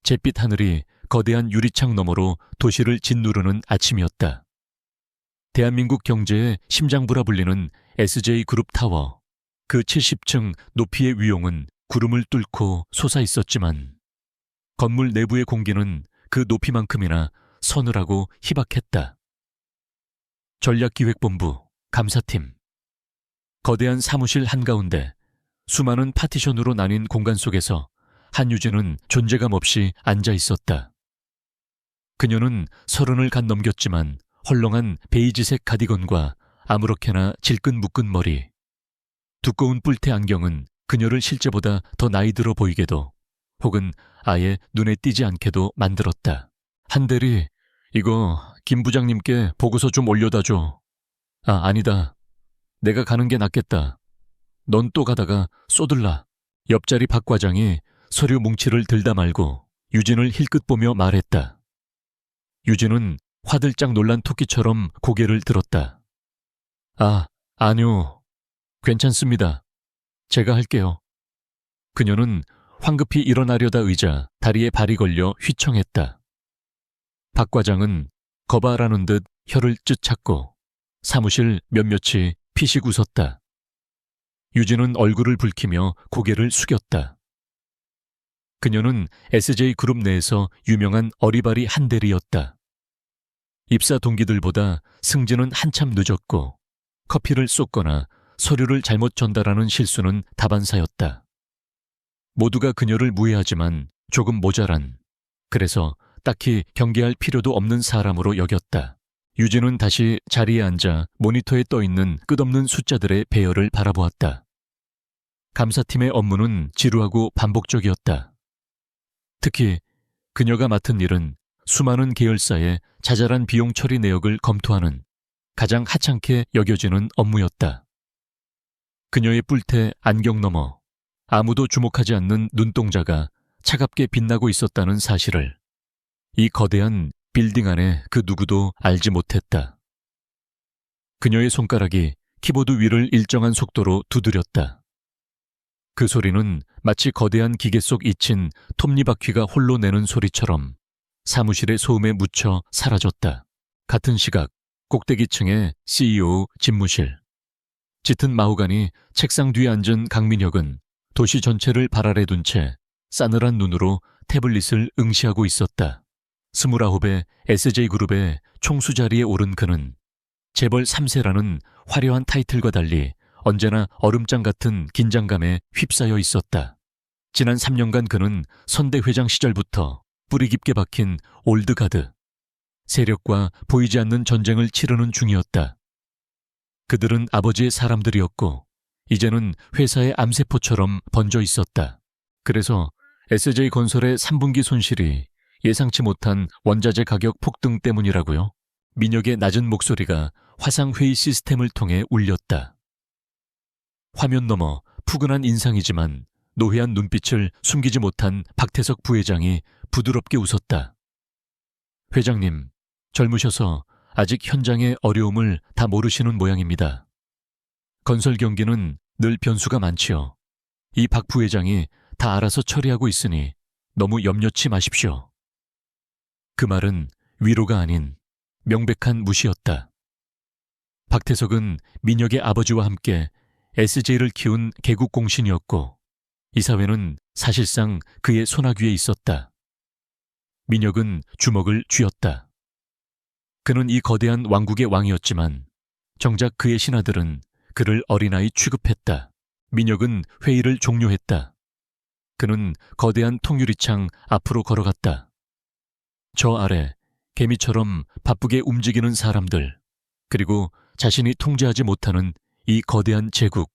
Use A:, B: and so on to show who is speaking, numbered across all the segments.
A: 잿빛 하늘이 거대한 유리창 너머로 도시를 짓누르는 아침이었다. 대한민국 경제의 심장부라 불리는 SJ그룹 타워, 그 70층 높이의 위용은 구름을 뚫고 솟아 있었지만 건물 내부의 공기는 그 높이만큼이나 서늘하고 희박했다. 전략기획본부, 감사팀. 거대한 사무실 한가운데 수많은 파티션으로 나뉜 공간 속에서 한유진은 존재감 없이 앉아 있었다. 그녀는 30을 갓 넘겼지만 헐렁한 베이지색 가디건과 아무렇게나 질끈 묶은 머리, 두꺼운 뿔테 안경은 그녀를 실제보다 더 나이 들어 보이게도 혹은 아예 눈에 띄지 않게도 만들었다. 한 대리, 이거 김 부장님께 보고서 좀 올려다 줘. 아니다. 내가 가는 게 낫겠다. 넌 또 가다가 쏘들라. 옆자리 박 과장이 서류 뭉치를 들다 말고 유진을 힐끗 보며 말했다. 유진은 화들짝 놀란 토끼처럼 고개를 들었다. 아니요. 괜찮습니다. 제가 할게요. 그녀는 황급히 일어나려다 의자 다리에 발이 걸려 휘청했다. 박 과장은 거봐라는 듯 혀를 쯧 찾고 사무실 몇몇이 피식 웃었다. 유진은 얼굴을 붉히며 고개를 숙였다. 그녀는 SJ그룹 내에서 유명한 어리바리 한대리였다. 입사 동기들보다 승진은 한참 늦었고 커피를 쏟거나 서류를 잘못 전달하는 실수는 다반사였다. 모두가 그녀를 무해하지만 조금 모자란, 그래서 딱히 경계할 필요도 없는 사람으로 여겼다. 유진은 다시 자리에 앉아 모니터에 떠있는 끝없는 숫자들의 배열을 바라보았다. 감사팀의 업무는 지루하고 반복적이었다. 특히 그녀가 맡은 일은 수많은 계열사의 자잘한 비용 처리 내역을 검토하는 가장 하찮게 여겨지는 업무였다. 그녀의 뿔테 안경 너머 아무도 주목하지 않는 눈동자가 차갑게 빛나고 있었다는 사실을 이 거대한 빌딩 안에 그 누구도 알지 못했다. 그녀의 손가락이 키보드 위를 일정한 속도로 두드렸다. 그 소리는 마치 거대한 기계 속 잊힌 톱니바퀴가 홀로 내는 소리처럼 사무실의 소음에 묻혀 사라졌다. 같은 시각 꼭대기층의 CEO 집무실. 짙은 마호가니 책상 뒤에 앉은 강민혁은 도시 전체를 발 아래 둔 채 싸늘한 눈으로 태블릿을 응시하고 있었다. 29의 SJ그룹의 총수 자리에 오른 그는 재벌 3세라는 화려한 타이틀과 달리 언제나 얼음장 같은 긴장감에 휩싸여 있었다. 지난 3년간 그는 선대 회장 시절부터 뿌리 깊게 박힌 올드가드, 세력과 보이지 않는 전쟁을 치르는 중이었다. 그들은 아버지의 사람들이었고 이제는 회사의 암세포처럼 번져 있었다. 그래서 SJ건설의 3분기 손실이 예상치 못한 원자재 가격 폭등 때문이라고요? 민혁의 낮은 목소리가 화상회의 시스템을 통해 울렸다. 화면 너머 푸근한 인상이지만 노회한 눈빛을 숨기지 못한 박태석 부회장이 부드럽게 웃었다. 회장님, 젊으셔서 아직 현장의 어려움을 다 모르시는 모양입니다. 건설 경기는 늘 변수가 많지요. 이 박 부회장이 다 알아서 처리하고 있으니 너무 염려치 마십시오. 그 말은 위로가 아닌 명백한 무시였다. 박태석은 민혁의 아버지와 함께 SJ를 키운 개국공신이었고 이사회는 사실상 그의 손아귀에 있었다. 민혁은 주먹을 쥐었다. 그는 이 거대한 왕국의 왕이었지만 정작 그의 신하들은 그를 어린아이 취급했다. 민혁은 회의를 종료했다. 그는 거대한 통유리창 앞으로 걸어갔다. 저 아래 개미처럼 바쁘게 움직이는 사람들, 그리고 자신이 통제하지 못하는 이 거대한 제국.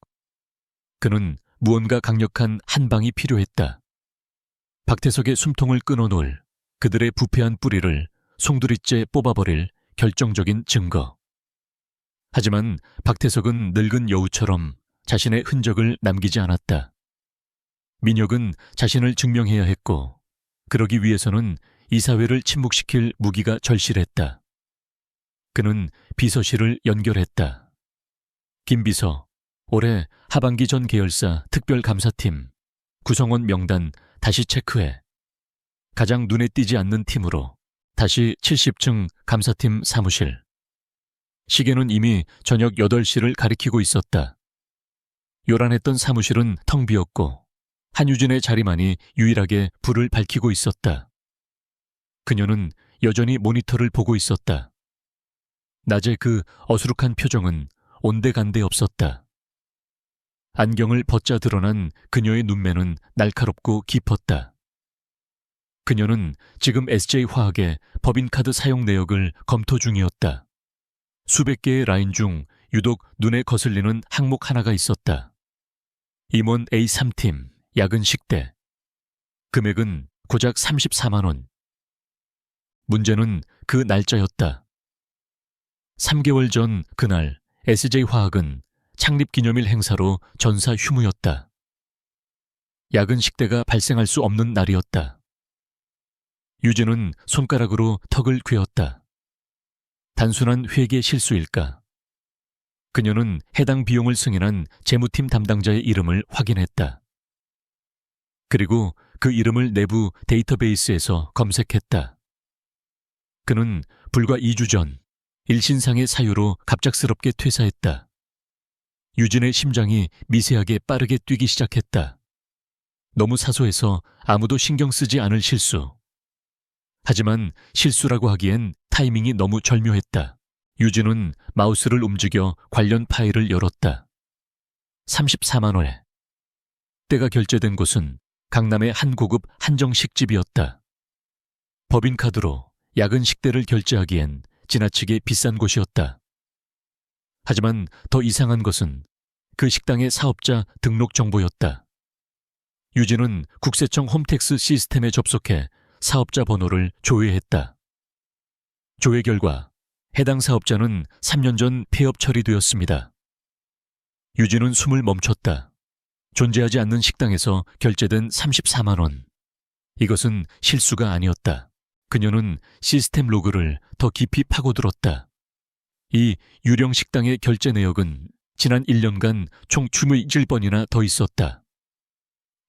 A: 그는 무언가 강력한 한 방이 필요했다. 박태석의 숨통을 끊어놓을, 그들의 부패한 뿌리를 송두리째 뽑아버릴 결정적인 증거. 하지만 박태석은 늙은 여우처럼 자신의 흔적을 남기지 않았다. 민혁은 자신을 증명해야 했고 그러기 위해서는 이사회를 침묵시킬 무기가 절실했다. 그는 비서실을 연결했다. 김 비서, 올해 하반기 전 계열사 특별감사팀 구성원 명단 다시 체크해. 가장 눈에 띄지 않는 팀으로 다시 70층 감사팀 사무실. 시계는 이미 저녁 8시를 가리키고 있었다. 요란했던 사무실은 텅 비었고 한유진의 자리만이 유일하게 불을 밝히고 있었다. 그녀는 여전히 모니터를 보고 있었다. 낮의 그 어수룩한 표정은 온데간데 없었다. 안경을 벗자 드러난 그녀의 눈매는 날카롭고 깊었다. 그녀는 지금 SJ화학의 법인카드 사용 내역을 검토 중이었다. 수백 개의 라인 중 유독 눈에 거슬리는 항목 하나가 있었다. 임원 A3팀 야근 식대. 금액은 고작 34만 원. 문제는 그 날짜였다. 3개월 전 그날 SJ화학은 창립기념일 행사로 전사 휴무였다. 야근 식대가 발생할 수 없는 날이었다. 유진은 손가락으로 턱을 꿰었다. 단순한 회계 실수일까? 그녀는 해당 비용을 승인한 재무팀 담당자의 이름을 확인했다. 그리고 그 이름을 내부 데이터베이스에서 검색했다. 그는 불과 2주 전 일신상의 사유로 갑작스럽게 퇴사했다. 유진의 심장이 미세하게 빠르게 뛰기 시작했다. 너무 사소해서 아무도 신경 쓰지 않을 실수. 하지만 실수라고 하기엔 타이밍이 너무 절묘했다. 유진은 마우스를 움직여 관련 파일을 열었다. 34만 회. 때가 결제된 곳은 강남의 한 고급 한정식집이었다. 법인카드로 야근 식대를 결제하기엔 지나치게 비싼 곳이었다. 하지만 더 이상한 것은 그 식당의 사업자 등록 정보였다. 유진은 국세청 홈택스 시스템에 접속해 사업자 번호를 조회했다. 조회 결과 해당 사업자는 3년 전 폐업 처리되었습니다. 유진은 숨을 멈췄다. 존재하지 않는 식당에서 결제된 34만 원. 이것은 실수가 아니었다. 그녀는 시스템 로그를 더 깊이 파고들었다. 이 유령 식당의 결제 내역은 지난 1년간 총 27번이나 더 있었다.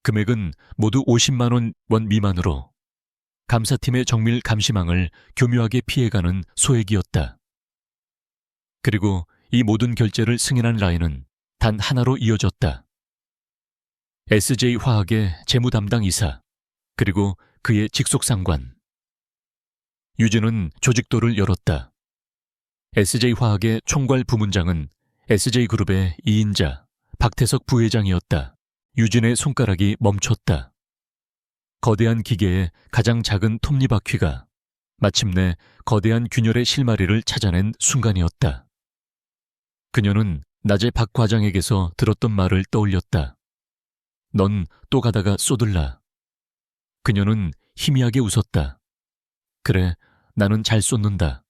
A: 금액은 모두 50만 원 미만으로 감사팀의 정밀 감시망을 교묘하게 피해가는 소액이었다. 그리고 이 모든 결제를 승인한 라인은 단 하나로 이어졌다. SJ화학의 재무 담당 이사, 그리고 그의 직속 상관. 유진은 조직도를 열었다. SJ화학의 총괄 부문장은 SJ그룹의 2인자 박태석 부회장이었다. 유진의 손가락이 멈췄다. 거대한 기계의 가장 작은 톱니바퀴가 마침내 거대한 균열의 실마리를 찾아낸 순간이었다. 그녀는 낮에 박 과장에게서 들었던 말을 떠올렸다. 넌 또 가다가 쏟을라. 그녀는 희미하게 웃었다. 그래, 나는 잘 쏟는다.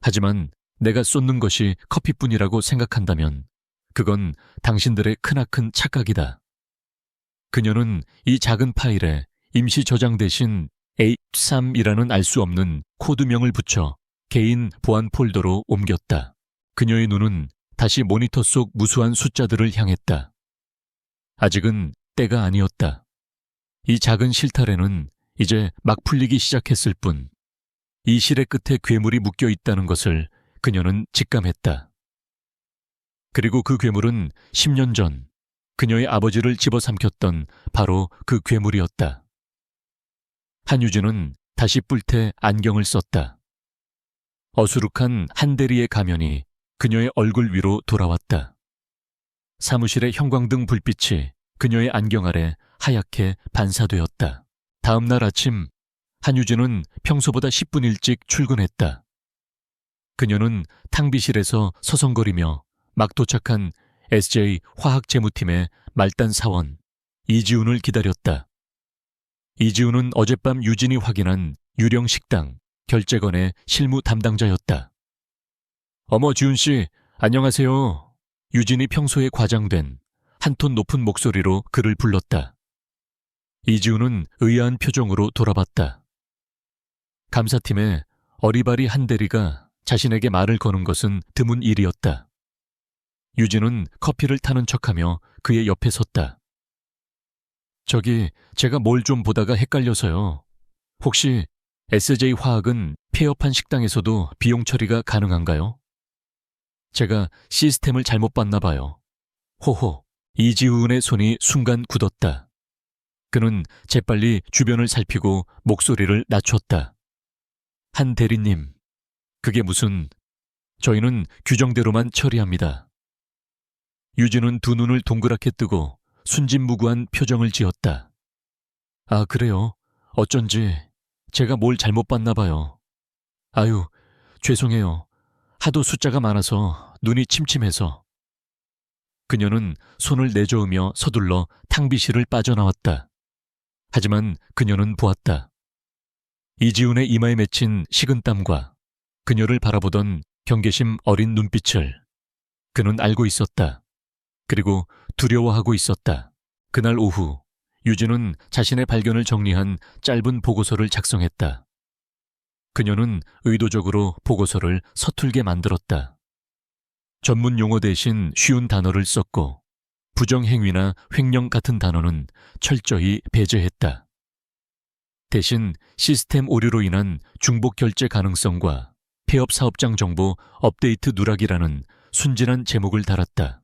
A: 하지만 내가 쏟는 것이 커피뿐이라고 생각한다면 그건 당신들의 크나큰 착각이다. 그녀는 이 작은 파일에 임시 저장 대신 A3이라는 알 수 없는 코드명을 붙여 개인 보안 폴더로 옮겼다. 그녀의 눈은 다시 모니터 속 무수한 숫자들을 향했다. 아직은 때가 아니었다. 이 작은 실타래는 이제 막 풀리기 시작했을 뿐, 이 실의 끝에 괴물이 묶여 있다는 것을 그녀는 직감했다. 그리고 그 괴물은 10년 전 그녀의 아버지를 집어삼켰던 바로 그 괴물이었다. 한유진은 다시 뿔테 안경을 썼다. 어수룩한 한대리의 가면이 그녀의 얼굴 위로 돌아왔다. 사무실의 형광등 불빛이 그녀의 안경 아래 하얗게 반사되었다. 다음 날 아침 한유진은 평소보다 10분 일찍 출근했다. 그녀는 탕비실에서 서성거리며 막 도착한 SJ 화학재무팀의 말단 사원 이지훈을 기다렸다. 이지훈은 어젯밤 유진이 확인한 유령 식당 결제건의 실무 담당자였다. 어머, 지훈 씨, 안녕하세요. 유진이 평소에 과장된 한 톤 높은 목소리로 그를 불렀다. 이지훈은 의아한 표정으로 돌아봤다. 감사팀의 어리바리 한 대리가 자신에게 말을 거는 것은 드문 일이었다. 유진은 커피를 타는 척하며 그의 옆에 섰다. 저기, 제가 뭘 좀 보다가 헷갈려서요. 혹시 SJ화학은 폐업한 식당에서도 비용 처리가 가능한가요? 제가 시스템을 잘못 봤나 봐요. 호호, 이지훈의 손이 순간 굳었다. 그는 재빨리 주변을 살피고 목소리를 낮췄다. 한 대리님, 그게 무슨... 저희는 규정대로만 처리합니다. 유진은 두 눈을 동그랗게 뜨고 순진무구한 표정을 지었다. 아, 그래요? 어쩐지 제가 뭘 잘못 봤나 봐요. 아유, 죄송해요. 하도 숫자가 많아서 눈이 침침해서. 그녀는 손을 내저으며 서둘러 탕비실을 빠져나왔다. 하지만 그녀는 보았다. 이지훈의 이마에 맺힌 식은땀과 그녀를 바라보던 경계심 어린 눈빛을 그는 알고 있었다. 그리고 두려워하고 있었다. 그날 오후 유진은 자신의 발견을 정리한 짧은 보고서를 작성했다. 그녀는 의도적으로 보고서를 서툴게 만들었다. 전문 용어 대신 쉬운 단어를 썼고 부정행위나 횡령 같은 단어는 철저히 배제했다. 대신 시스템 오류로 인한 중복 결제 가능성과 폐업 사업장 정보 업데이트 누락이라는 순진한 제목을 달았다.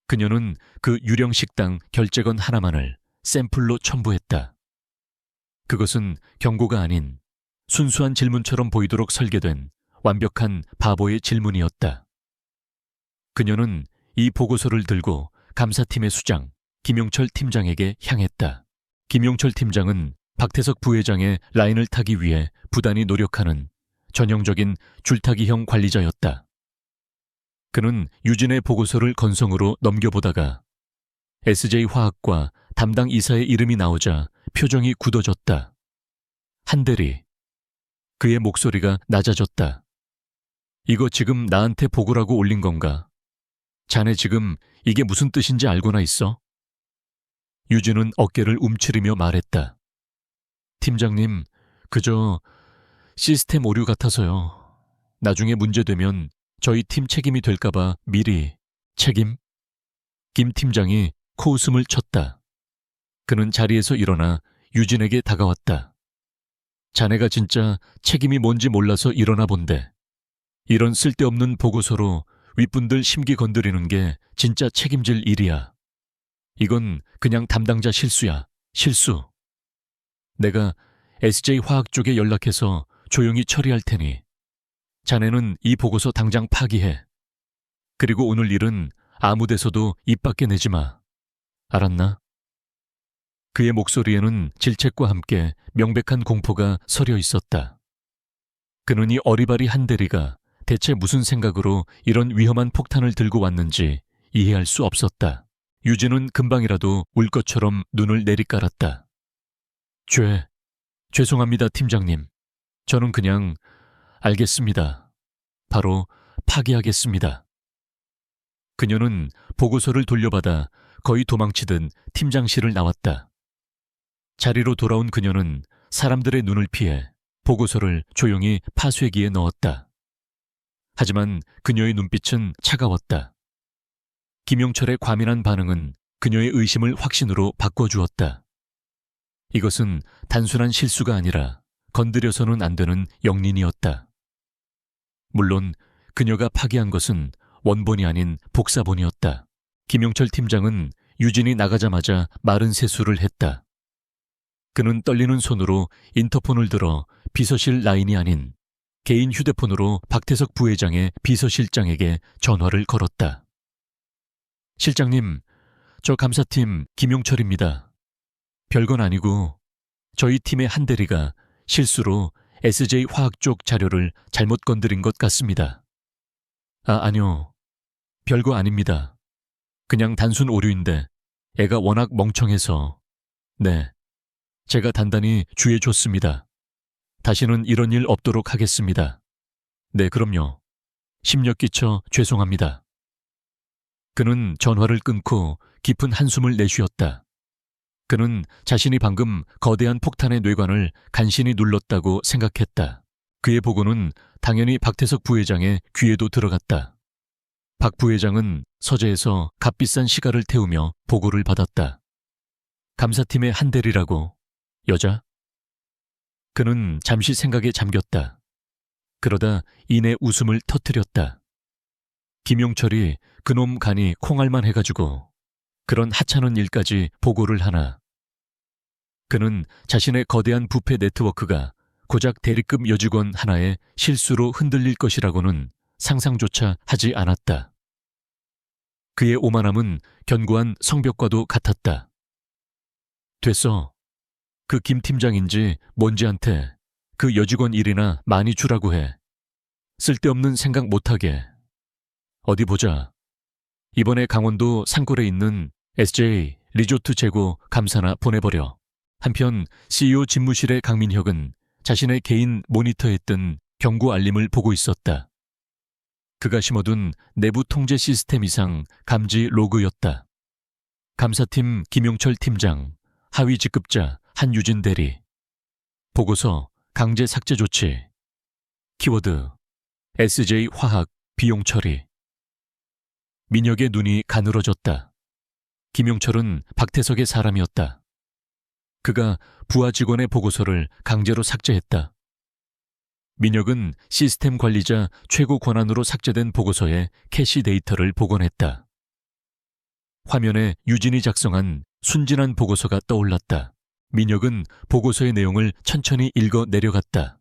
A: 그녀는 그 유령 식당 결제건 하나만을 샘플로 첨부했다. 그것은 경고가 아닌 순수한 질문처럼 보이도록 설계된 완벽한 바보의 질문이었다. 그녀는 이 보고서를 들고 감사팀의 수장 김용철 팀장에게 향했다. 김용철 팀장은 박태석 부회장의 라인을 타기 위해 부단히 노력하는 전형적인 줄타기형 관리자였다. 그는 유진의 보고서를 건성으로 넘겨보다가 SJ화학과 담당 이사의 이름이 나오자 표정이 굳어졌다. 한대리. 그의 목소리가 낮아졌다. 이거 지금 나한테 보고라고 올린 건가? 자네 지금 이게 무슨 뜻인지 알고나 있어? 유진은 어깨를 움츠리며 말했다. 팀장님, 그저 시스템 오류 같아서요. 나중에 문제되면 저희 팀 책임이 될까봐 미리. 책임? 김 팀장이 코웃음을 쳤다. 그는 자리에서 일어나 유진에게 다가왔다. 자네가 진짜 책임이 뭔지 몰라서 일어나 본데. 이런 쓸데없는 보고서로 윗분들 심기 건드리는 게 진짜 책임질 일이야. 이건 그냥 담당자 실수야. 실수. 내가 SJ화학 쪽에 연락해서 조용히 처리할 테니 자네는 이 보고서 당장 파기해. 그리고 오늘 일은 아무 데서도 입 밖에 내지 마. 알았나? 그의 목소리에는 질책과 함께 명백한 공포가 서려 있었다. 그는 이 어리바리 한대리가 대체 무슨 생각으로 이런 위험한 폭탄을 들고 왔는지 이해할 수 없었다. 유진은 금방이라도 울 것처럼 눈을 내리깔았다. 죄송합니다, 팀장님. 저는 그냥 알겠습니다. 바로 파기하겠습니다. 그녀는 보고서를 돌려받아 거의 도망치듯 팀장실을 나왔다. 자리로 돌아온 그녀는 사람들의 눈을 피해 보고서를 조용히 파쇄기에 넣었다. 하지만 그녀의 눈빛은 차가웠다. 김용철의 과민한 반응은 그녀의 의심을 확신으로 바꿔주었다. 이것은 단순한 실수가 아니라 건드려서는 안 되는 영린이었다. 물론 그녀가 파기한 것은 원본이 아닌 복사본이었다. 김용철 팀장은 유진이 나가자마자 마른 세수를 했다. 그는 떨리는 손으로 인터폰을 들어 비서실 라인이 아닌 개인 휴대폰으로 박태석 부회장의 비서실장에게 전화를 걸었다. 실장님, 저 감사팀 김용철입니다. 별건 아니고 저희 팀의 한 대리가 실수로 SJ화학 쪽 자료를 잘못 건드린 것 같습니다. 아니요. 별거 아닙니다. 그냥 단순 오류인데 애가 워낙 멍청해서. 네, 제가 단단히 주의해줬습니다. 다시는 이런 일 없도록 하겠습니다. 네, 그럼요. 심력 끼쳐 죄송합니다. 그는 전화를 끊고 깊은 한숨을 내쉬었다. 그는 자신이 방금 거대한 폭탄의 뇌관을 간신히 눌렀다고 생각했다. 그의 보고는 당연히 박태석 부회장의 귀에도 들어갔다. 박 부회장은 서재에서 값비싼 시가를 태우며 보고를 받았다. 감사팀의 한 대리라고. 여자? 그는 잠시 생각에 잠겼다. 그러다 이내 웃음을 터뜨렸다. 김용철이 그놈 간이 콩알만 해가지고 그런 하찮은 일까지 보고를 하나. 그는 자신의 거대한 부패 네트워크가 고작 대리급 여직원 하나의 실수로 흔들릴 것이라고는 상상조차 하지 않았다. 그의 오만함은 견고한 성벽과도 같았다. 됐어. 그 김 팀장인지 뭔지한테 그 여직원 일이나 많이 주라고 해. 쓸데없는 생각 못하게. 어디 보자. 이번에 강원도 산골에 있는 SJ 리조트 재고 감사나 보내버려. 한편 CEO 집무실의 강민혁은 자신의 개인 모니터에 뜬 경고 알림을 보고 있었다. 그가 심어둔 내부 통제 시스템 이상 감지 로그였다. 감사팀 김용철 팀장, 하위 직급자 한유진 대리. 보고서 강제 삭제 조치. 키워드 SJ 화학 비용 처리. 민혁의 눈이 가늘어졌다. 김용철은 박태석의 사람이었다. 그가 부하 직원의 보고서를 강제로 삭제했다. 민혁은 시스템 관리자 최고 권한으로 삭제된 보고서에 캐시 데이터를 복원했다. 화면에 유진이 작성한 순진한 보고서가 떠올랐다. 민혁은 보고서의 내용을 천천히 읽어 내려갔다.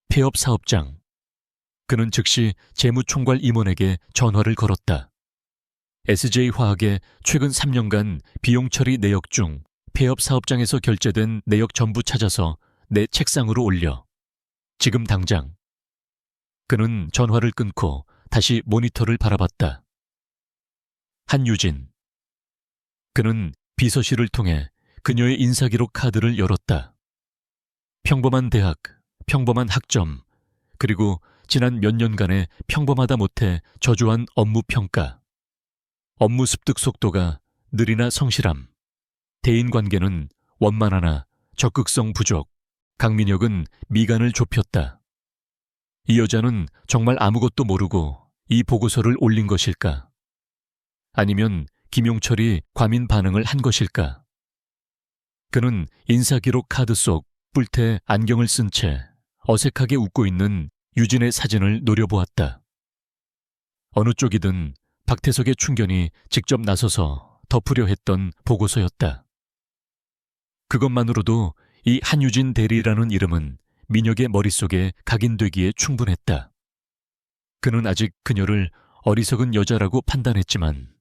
A: 폐업 사업장. 그는 즉시 재무총괄 임원에게 전화를 걸었다. SJ화학의 최근 3년간 비용 처리 내역 중 폐업 사업장에서 결제된 내역 전부 찾아서 내 책상으로 올려. 지금 당장. 그는 전화를 끊고 다시 모니터를 바라봤다. 한유진. 그는 비서실을 통해 그녀의 인사기록 카드를 열었다. 평범한 대학, 평범한 학점, 그리고 지난 몇 년간의 평범하다 못해 저조한 업무 평가. 업무 습득 속도가 느리나 성실함. 대인관계는 원만하나 적극성 부족. 강민혁은 미간을 좁혔다. 이 여자는 정말 아무것도 모르고 이 보고서를 올린 것일까? 아니면 김용철이 과민 반응을 한 것일까? 그는 인사기록 카드 속 뿔테 안경을 쓴 채 어색하게 웃고 있는 유진의 사진을 노려보았다. 어느 쪽이든 박태석의 충견이 직접 나서서 덮으려 했던 보고서였다. 그것만으로도 이 한유진 대리라는 이름은 민혁의 머릿속에 각인되기에 충분했다. 그는 아직 그녀를 어리석은 여자라고 판단했지만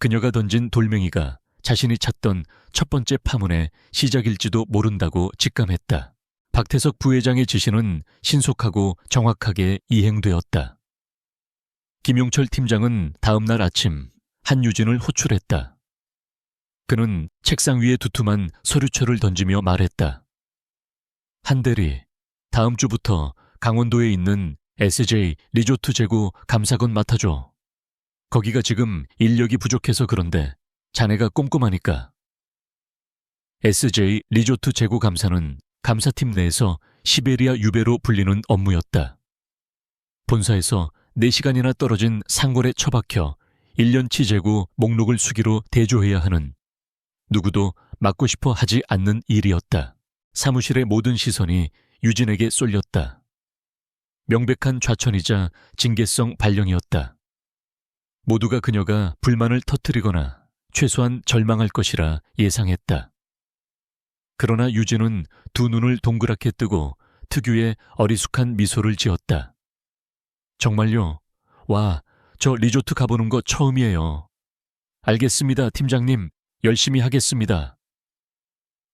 A: 그녀가 던진 돌멩이가 자신이 찾던 첫 번째 파문의 시작일지도 모른다고 직감했다. 박태석 부회장의 지시는 신속하고 정확하게 이행되었다. 김용철 팀장은 다음 날 아침 한유진을 호출했다. 그는 책상 위에 두툼한 서류철을 던지며 말했다. 한 대리, 다음 주부터 강원도에 있는 SJ 리조트 재고 감사건 맡아줘. 거기가 지금 인력이 부족해서 그런데 자네가 꼼꼼하니까. SJ 리조트 재고 감사는 감사팀 내에서 시베리아 유배로 불리는 업무였다. 본사에서 4시간이나 떨어진 상골에 처박혀 1년치 재고 목록을 수기로 대조해야 하는 누구도 맡고 싶어 하지 않는 일이었다. 사무실의 모든 시선이 유진에게 쏠렸다. 명백한 좌천이자 징계성 발령이었다. 모두가 그녀가 불만을 터뜨리거나 최소한 절망할 것이라 예상했다. 그러나 유진은 두 눈을 동그랗게 뜨고 특유의 어리숙한 미소를 지었다. 정말요? 와, 저 리조트 가보는 거 처음이에요. 알겠습니다, 팀장님. 열심히 하겠습니다.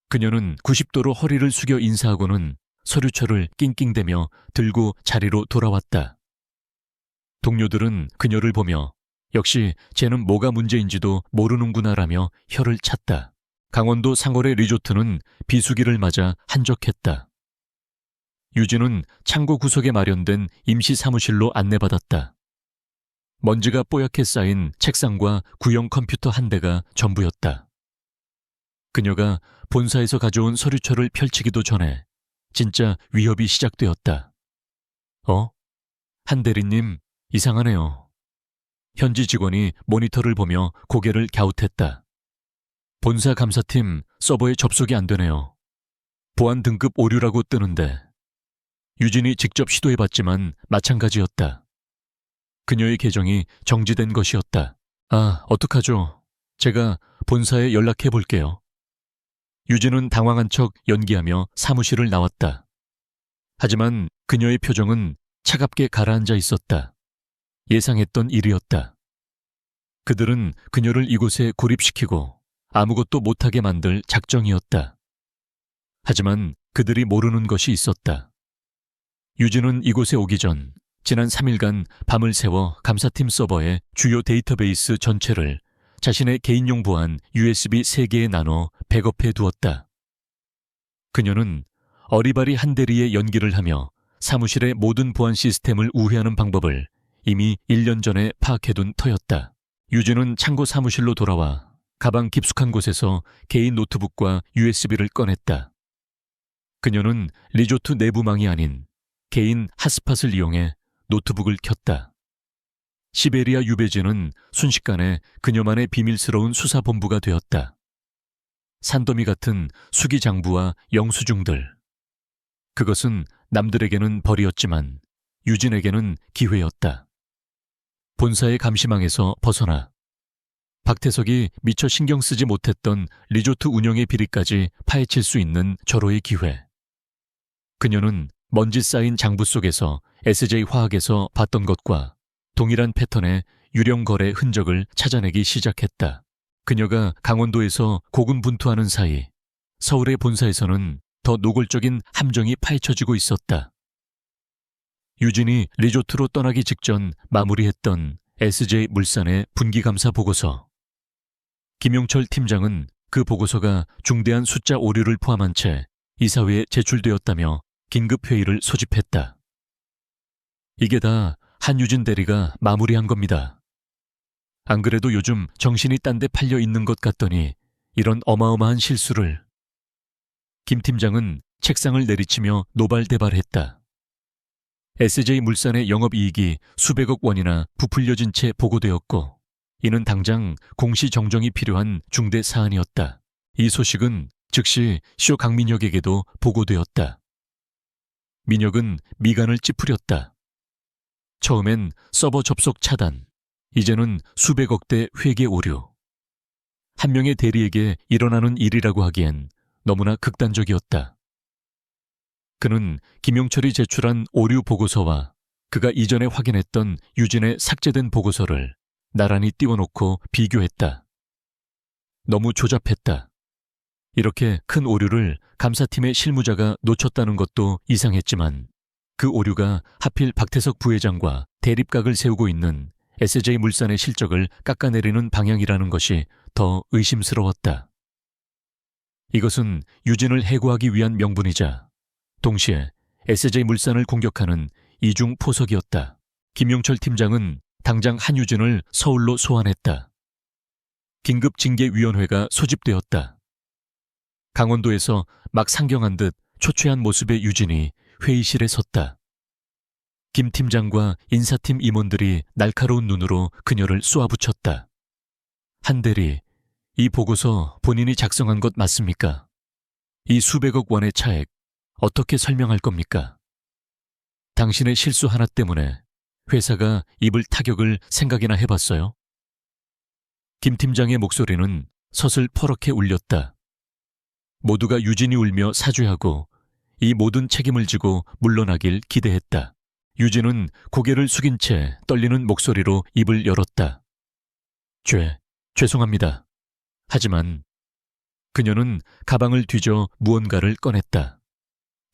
A: 그녀는 90도로 허리를 숙여 인사하고는 서류철을 낑낑대며 들고 자리로 돌아왔다. 동료들은 그녀를 보며 역시 쟤는 뭐가 문제인지도 모르는구나라며 혀를 찼다. 강원도 상월의 리조트는 비수기를 맞아 한적했다. 유진은 창고 구석에 마련된 임시 사무실로 안내받았다. 먼지가 뽀얗게 쌓인 책상과 구형 컴퓨터 한 대가 전부였다. 그녀가 본사에서 가져온 서류철을 펼치기도 전에 진짜 위협이 시작되었다. 한 대리님, 이상하네요. 현지 직원이 모니터를 보며 고개를 갸웃했다. 본사 감사팀 서버에 접속이 안 되네요. 보안 등급 오류라고 뜨는데 유진이 직접 시도해봤지만 마찬가지였다. 그녀의 계정이 정지된 것이었다. 아, 어떡하죠? 제가 본사에 연락해 볼게요. 유진은 당황한 척 연기하며 사무실을 나왔다. 하지만 그녀의 표정은 차갑게 가라앉아 있었다. 예상했던 일이었다. 그들은 그녀를 이곳에 고립시키고 아무것도 못하게 만들 작정이었다. 하지만 그들이 모르는 것이 있었다. 유진은 이곳에 오기 전 지난 3일간 밤을 새워 감사팀 서버의 주요 데이터베이스 전체를 자신의 개인용 보안 USB 3개에 나눠 백업해 두었다. 그녀는 어리바리 한 대리의 연기를 하며 사무실의 모든 보안 시스템을 우회하는 방법을 이미 1년 전에 파악해둔 터였다. 유진은 창고 사무실로 돌아와 가방 깊숙한 곳에서 개인 노트북과 USB를 꺼냈다. 그녀는 리조트 내부망이 아닌 개인 핫스팟을 이용해 노트북을 켰다. 시베리아 유배지는 순식간에 그녀만의 비밀스러운 수사본부가 되었다. 산더미 같은 수기장부와 영수증들. 그것은 남들에게는 벌이었지만 유진에게는 기회였다. 본사의 감시망에서 벗어나 박태석이 미처 신경 쓰지 못했던 리조트 운영의 비리까지 파헤칠 수 있는 절호의 기회. 그녀는 먼지 쌓인 장부 속에서 SJ화학에서 봤던 것과 동일한 패턴의 유령 거래 흔적을 찾아내기 시작했다. 그녀가 강원도에서 고군분투하는 사이 서울의 본사에서는 더 노골적인 함정이 파헤쳐지고 있었다. 유진이 리조트로 떠나기 직전 마무리했던 SJ물산의 분기감사 보고서. 김용철 팀장은 그 보고서가 중대한 숫자 오류를 포함한 채 이사회에 제출되었다며 긴급회의를 소집했다. 이게 다 한유진 대리가 마무리한 겁니다. 안 그래도 요즘 정신이 딴 데 팔려 있는 것 같더니 이런 어마어마한 실수를. 김 팀장은 책상을 내리치며 노발대발했다. SJ물산의 영업이익이 수백억 원이나 부풀려진 채 보고되었고 이는 당장 공시정정이 필요한 중대 사안이었다. 이 소식은 즉시 쇼 강민혁에게도 보고되었다. 민혁은 미간을 찌푸렸다. 처음엔 서버 접속 차단, 이제는 수백억대 회계 오류. 한 명의 대리에게 일어나는 일이라고 하기엔 너무나 극단적이었다. 그는 김용철이 제출한 오류 보고서와 그가 이전에 확인했던 유진의 삭제된 보고서를 나란히 띄워놓고 비교했다. 너무 조잡했다. 이렇게 큰 오류를 감사팀의 실무자가 놓쳤다는 것도 이상했지만 그 오류가 하필 박태석 부회장과 대립각을 세우고 있는 SJ물산의 실적을 깎아내리는 방향이라는 것이 더 의심스러웠다. 이것은 유진을 해고하기 위한 명분이자 동시에 SJ물산을 공격하는 이중 포석이었다. 김용철 팀장은 당장 한유진을 서울로 소환했다. 긴급징계위원회가 소집되었다. 강원도에서 막 상경한 듯 초췌한 모습의 유진이 회의실에 섰다. 김 팀장과 인사팀 임원들이 날카로운 눈으로 그녀를 쏘아붙였다. 한 대리, 이 보고서 본인이 작성한 것 맞습니까? 이 수백억 원의 차액 어떻게 설명할 겁니까? 당신의 실수 하나 때문에 회사가 입을 타격을 생각이나 해봤어요? 김 팀장의 목소리는 서슬퍼렇게 울렸다. 모두가 유진이 울며 사죄하고 이 모든 책임을 지고 물러나길 기대했다. 유진은 고개를 숙인 채 떨리는 목소리로 입을 열었다. 죄송합니다. 하지만 그녀는 가방을 뒤져 무언가를 꺼냈다.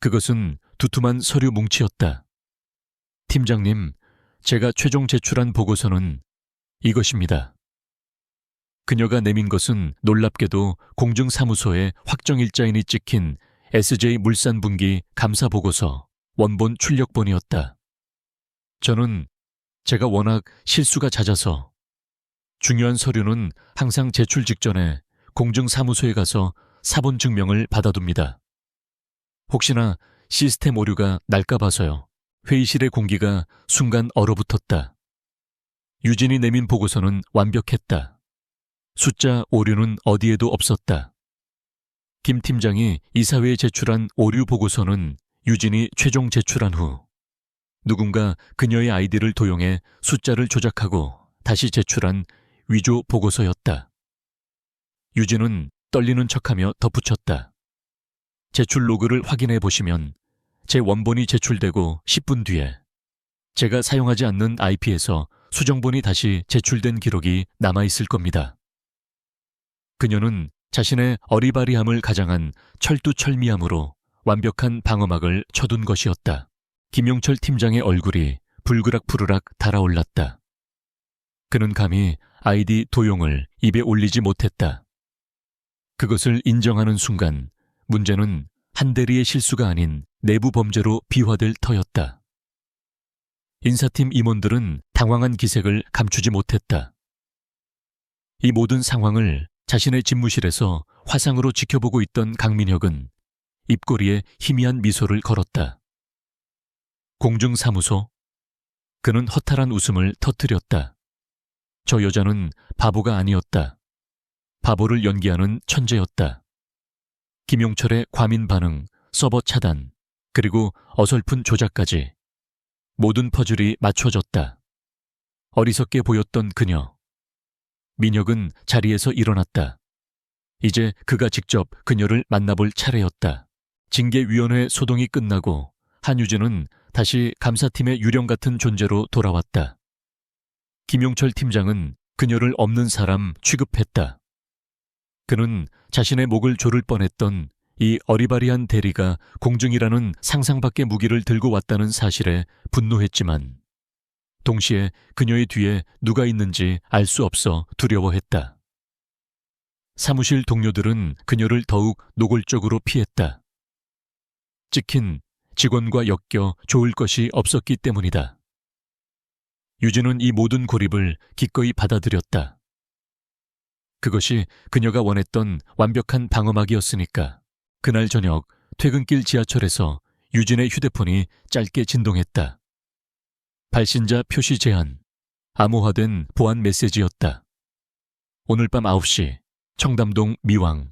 A: 그것은 두툼한 서류 뭉치였다. 팀장님, 제가 최종 제출한 보고서는 이것입니다. 그녀가 내민 것은 놀랍게도 공증사무소에 확정일자인이 찍힌 SJ물산분기 감사보고서 원본 출력본이었다. 저는 제가 워낙 실수가 잦아서 중요한 서류는 항상 제출 직전에 공증사무소에 가서 사본 증명을 받아둡니다. 혹시나 시스템 오류가 날까 봐서요. 회의실의 공기가 순간 얼어붙었다. 유진이 내민 보고서는 완벽했다. 숫자 오류는 어디에도 없었다. 김 팀장이 이사회에 제출한 오류 보고서는 유진이 최종 제출한 후 누군가 그녀의 아이디를 도용해 숫자를 조작하고 다시 제출한 위조 보고서였다. 유진은 떨리는 척하며 덧붙였다. 제출 로그를 확인해 보시면 제 원본이 제출되고 10분 뒤에 제가 사용하지 않는 IP에서 수정본이 다시 제출된 기록이 남아있을 겁니다. 그녀는 자신의 어리바리함을 가장한 철두철미함으로 완벽한 방어막을 쳐둔 것이었다. 김용철 팀장의 얼굴이 불그락부르락 달아올랐다. 그는 감히 아이디 도용을 입에 올리지 못했다. 그것을 인정하는 순간 문제는 한 대리의 실수가 아닌 내부 범죄로 비화될 터였다. 인사팀 임원들은 당황한 기색을 감추지 못했다. 이 모든 상황을 자신의 집무실에서 화상으로 지켜보고 있던 강민혁은 입꼬리에 희미한 미소를 걸었다. 공중사무소? 그는 허탈한 웃음을 터뜨렸다. 저 여자는 바보가 아니었다. 바보를 연기하는 천재였다. 김용철의 과민 반응, 서버 차단, 그리고 어설픈 조작까지 모든 퍼즐이 맞춰졌다. 어리석게 보였던 그녀. 민혁은 자리에서 일어났다. 이제 그가 직접 그녀를 만나볼 차례였다. 징계위원회 소동이 끝나고 한유진은 다시 감사팀의 유령 같은 존재로 돌아왔다. 김용철 팀장은 그녀를 없는 사람 취급했다. 그는 자신의 목을 조를 뻔했던 이 어리바리한 대리가 공증이라는 상상밖의 무기를 들고 왔다는 사실에 분노했지만 동시에 그녀의 뒤에 누가 있는지 알 수 없어 두려워했다. 사무실 동료들은 그녀를 더욱 노골적으로 피했다. 찍힌 직원과 엮여 좋을 것이 없었기 때문이다. 유진은 이 모든 고립을 기꺼이 받아들였다. 그것이 그녀가 원했던 완벽한 방어막이었으니까. 그날 저녁 퇴근길 지하철에서 유진의 휴대폰이 짧게 진동했다. 발신자 표시 제한, 암호화된 보안 메시지였다. 오늘 밤 9시 청담동 미왕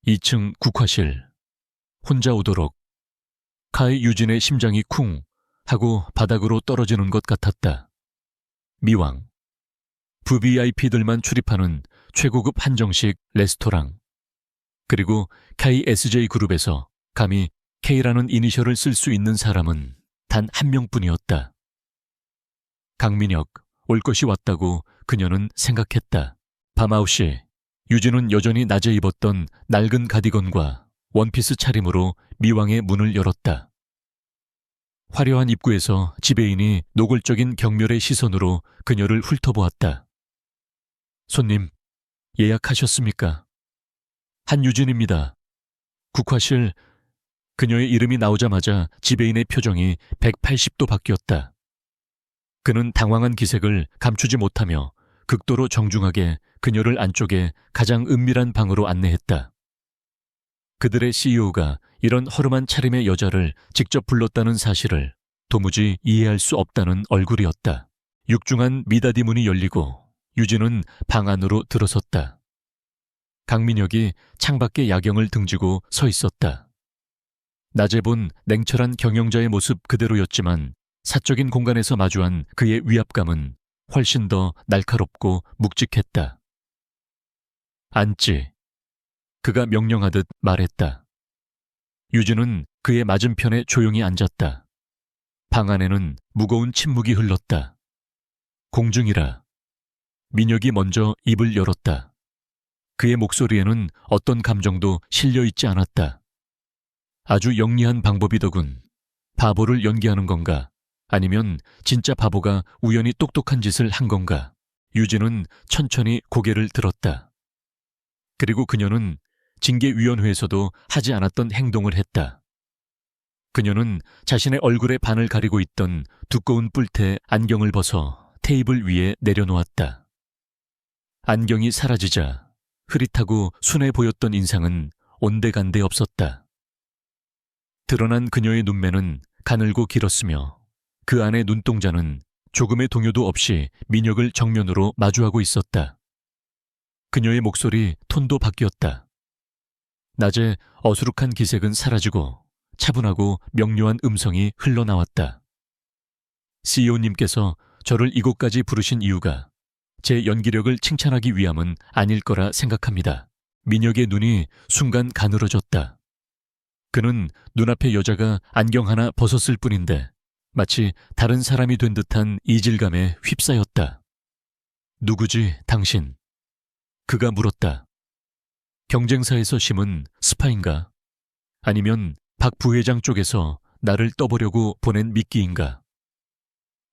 A: 2층 국화실. 혼자 오도록. 카이 유진의 심장이 쿵 하고 바닥으로 떨어지는 것 같았다. 미왕. VVIP들만 출입하는 최고급 한정식 레스토랑. 그리고 KSJ그룹에서 감히 K라는 이니셜을 쓸 수 있는 사람은 단 한 명뿐이었다. 강민혁, 올 것이 왔다고 그녀는 생각했다. 밤 9시, 유진은 여전히 낮에 입었던 낡은 가디건과 원피스 차림으로 미왕의 문을 열었다. 화려한 입구에서 지배인이 노골적인 경멸의 시선으로 그녀를 훑어보았다. 손님, 예약하셨습니까? 한유진입니다. 국화실. 그녀의 이름이 나오자마자 지배인의 표정이 180도 바뀌었다. 그는 당황한 기색을 감추지 못하며 극도로 정중하게 그녀를 안쪽에 가장 은밀한 방으로 안내했다. 그들의 CEO가 이런 허름한 차림의 여자를 직접 불렀다는 사실을 도무지 이해할 수 없다는 얼굴이었다. 육중한 미닫이 문이 열리고 유진은 방 안으로 들어섰다. 강민혁이 창밖에 야경을 등지고 서 있었다. 낮에 본 냉철한 경영자의 모습 그대로였지만 사적인 공간에서 마주한 그의 위압감은 훨씬 더 날카롭고 묵직했다. 앉지. 그가 명령하듯 말했다. 유진은 그의 맞은편에 조용히 앉았다. 방 안에는 무거운 침묵이 흘렀다. 공증이라. 민혁이 먼저 입을 열었다. 그의 목소리에는 어떤 감정도 실려있지 않았다. 아주 영리한 방법이더군. 바보를 연기하는 건가? 아니면 진짜 바보가 우연히 똑똑한 짓을 한 건가? 유진은 천천히 고개를 들었다. 그리고 그녀는 징계위원회에서도 하지 않았던 행동을 했다. 그녀는 자신의 얼굴에 반을 가리고 있던 두꺼운 뿔테 안경을 벗어 테이블 위에 내려놓았다. 안경이 사라지자 흐릿하고 순해 보였던 인상은 온데간데 없었다. 드러난 그녀의 눈매는 가늘고 길었으며 그 안의 눈동자는 조금의 동요도 없이 민혁을 정면으로 마주하고 있었다. 그녀의 목소리 톤도 바뀌었다. 낮에 어수룩한 기색은 사라지고 차분하고 명료한 음성이 흘러나왔다. CEO님께서 저를 이곳까지 부르신 이유가 제 연기력을 칭찬하기 위함은 아닐 거라 생각합니다. 민혁의 눈이 순간 가늘어졌다. 그는 눈앞의 여자가 안경 하나 벗었을 뿐인데 마치 다른 사람이 된 듯한 이질감에 휩싸였다. 누구지, 당신? 그가 물었다. 경쟁사에서 심은 스파인가? 아니면 박 부회장 쪽에서 나를 떠보려고 보낸 미끼인가?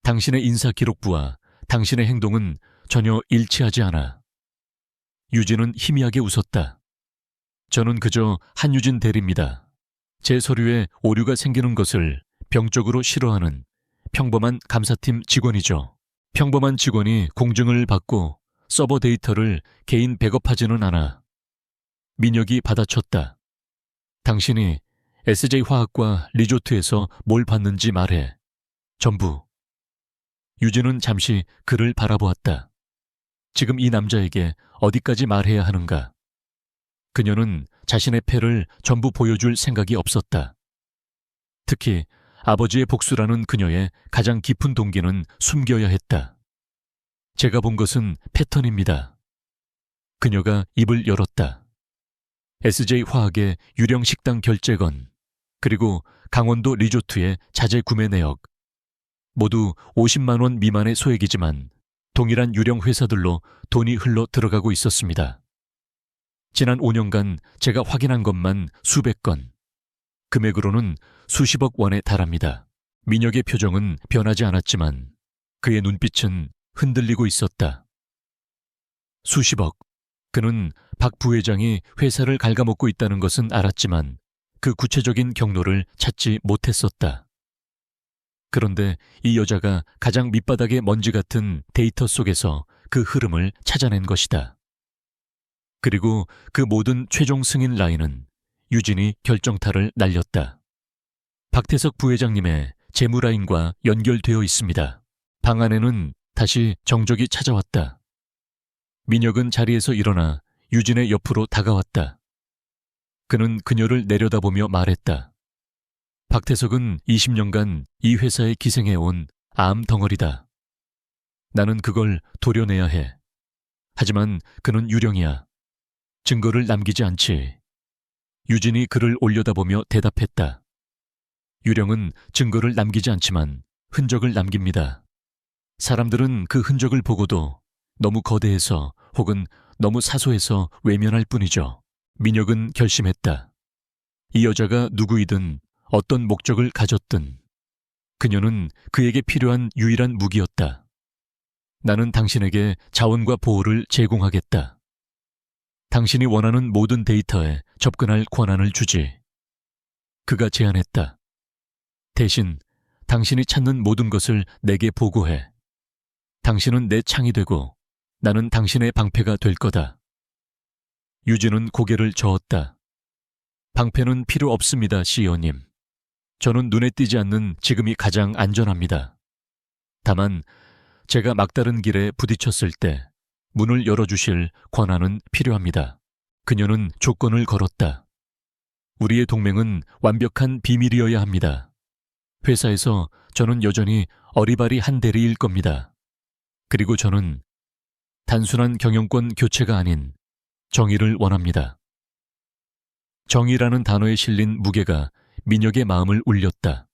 A: 당신의 인사기록부와 당신의 행동은 전혀 일치하지 않아. 유진은 희미하게 웃었다. 저는 그저 한유진 대리입니다. 제 서류에 오류가 생기는 것을 병적으로 싫어하는 평범한 감사팀 직원이죠. 평범한 직원이 공증을 받고 서버 데이터를 개인 백업하지는 않아. 민혁이 받아쳤다. 당신이 SJ화학과 리조트에서 뭘 봤는지 말해. 전부. 유진은 잠시 그를 바라보았다. 지금 이 남자에게 어디까지 말해야 하는가? 그녀는 자신의 패를 전부 보여줄 생각이 없었다. 특히 아버지의 복수라는 그녀의 가장 깊은 동기는 숨겨야 했다. 제가 본 것은 패턴입니다. 그녀가 입을 열었다. SJ화학의 유령 식당 결제건, 그리고 강원도 리조트의 자재 구매 내역. 모두 50만 원 미만의 소액이지만 동일한 유령 회사들로 돈이 흘러 들어가고 있었습니다. 지난 5년간 제가 확인한 것만 수백 건. 금액으로는 수십억 원에 달합니다. 민혁의 표정은 변하지 않았지만 그의 눈빛은 흔들리고 있었다. 수십억. 그는 박 부회장이 회사를 갉아먹고 있다는 것은 알았지만 그 구체적인 경로를 찾지 못했었다. 그런데 이 여자가 가장 밑바닥의 먼지 같은 데이터 속에서 그 흐름을 찾아낸 것이다. 그리고 그 모든 최종 승인 라인은 유진이 결정타를 날렸다. 박태석 부회장님의 재무 라인과 연결되어 있습니다. 방 안에는 다시 정적이 찾아왔다. 민혁은 자리에서 일어나 유진의 옆으로 다가왔다. 그는 그녀를 내려다보며 말했다. 박태석은 20년간 이 회사에 기생해온 암 덩어리다. 나는 그걸 도려내야 해. 하지만 그는 유령이야. 증거를 남기지 않지. 유진이 그를 올려다보며 대답했다. 유령은 증거를 남기지 않지만 흔적을 남깁니다. 사람들은 그 흔적을 보고도 너무 거대해서 혹은 너무 사소해서 외면할 뿐이죠. 민혁은 결심했다. 이 여자가 누구이든 어떤 목적을 가졌든 그녀는 그에게 필요한 유일한 무기였다. 나는 당신에게 자원과 보호를 제공하겠다. 당신이 원하는 모든 데이터에 접근할 권한을 주지. 그가 제안했다. 대신 당신이 찾는 모든 것을 내게 보고해. 당신은 내 창이 되고 나는 당신의 방패가 될 거다. 유진은 고개를 저었다. 방패는 필요 없습니다, CEO님. 저는 눈에 띄지 않는 지금이 가장 안전합니다. 다만 제가 막다른 길에 부딪혔을 때 문을 열어주실 권한은 필요합니다. 그녀는 조건을 걸었다. 우리의 동맹은 완벽한 비밀이어야 합니다. 회사에서 저는 여전히 어리바리 한 대리일 겁니다. 그리고 저는 단순한 경영권 교체가 아닌 정의를 원합니다. 정의라는 단어에 실린 무게가 민혁의 마음을 울렸다.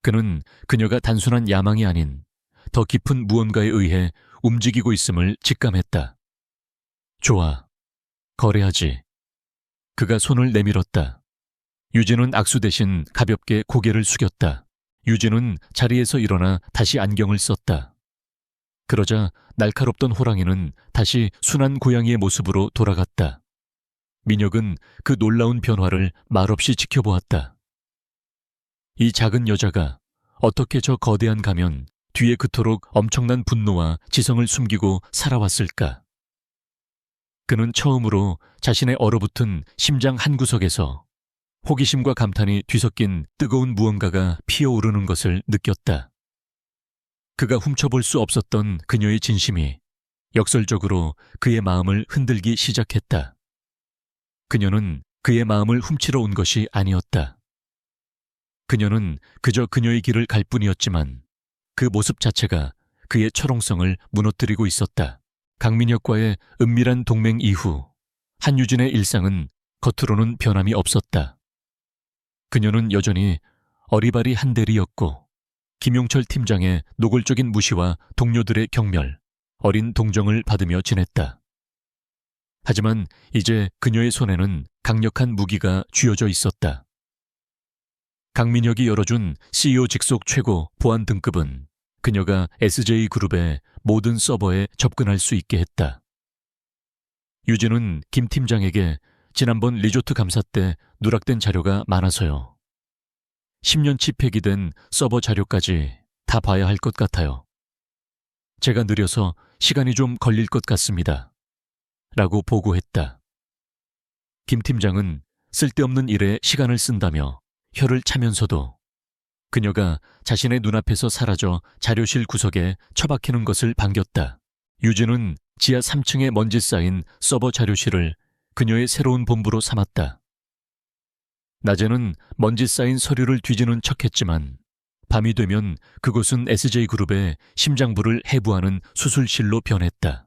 A: 그는 그녀가 단순한 야망이 아닌 더 깊은 무언가에 의해 움직이고 있음을 직감했다. 좋아. 거래하지. 그가 손을 내밀었다. 유진은 악수 대신 가볍게 고개를 숙였다. 유진은 자리에서 일어나 다시 안경을 썼다. 그러자 날카롭던 호랑이는 다시 순한 고양이의 모습으로 돌아갔다. 민혁은 그 놀라운 변화를 말없이 지켜보았다. 이 작은 여자가 어떻게 저 거대한 가면 뒤에 그토록 엄청난 분노와 지성을 숨기고 살아왔을까? 그는 처음으로 자신의 얼어붙은 심장 한구석에서 호기심과 감탄이 뒤섞인 뜨거운 무언가가 피어오르는 것을 느꼈다. 그가 훔쳐볼 수 없었던 그녀의 진심이 역설적으로 그의 마음을 흔들기 시작했다. 그녀는 그의 마음을 훔치러 온 것이 아니었다. 그녀는 그저 그녀의 길을 갈 뿐이었지만 그 모습 자체가 그의 철옹성을 무너뜨리고 있었다. 강민혁과의 은밀한 동맹 이후 한유진의 일상은 겉으로는 변함이 없었다. 그녀는 여전히 어리바리 한대리였고 김용철 팀장의 노골적인 무시와 동료들의 경멸, 어린 동정을 받으며 지냈다. 하지만 이제 그녀의 손에는 강력한 무기가 쥐어져 있었다. 강민혁이 열어준 CEO 직속 최고 보안 등급은 그녀가 SJ그룹의 모든 서버에 접근할 수 있게 했다. 유진은 김 팀장에게 지난번 리조트 감사 때 누락된 자료가 많아서요. 10년치 폐기된 서버 자료까지 다 봐야 할 것 같아요. 제가 느려서 시간이 좀 걸릴 것 같습니다. 라고 보고했다. 김 팀장은 쓸데없는 일에 시간을 쓴다며 혀를 차면서도 그녀가 자신의 눈앞에서 사라져 자료실 구석에 처박히는 것을 반겼다. 유진은 지하 3층에 먼지 쌓인 서버 자료실을 그녀의 새로운 본부로 삼았다. 낮에는 먼지 쌓인 서류를 뒤지는 척했지만 밤이 되면 그곳은 SJ그룹의 심장부를 해부하는 수술실로 변했다.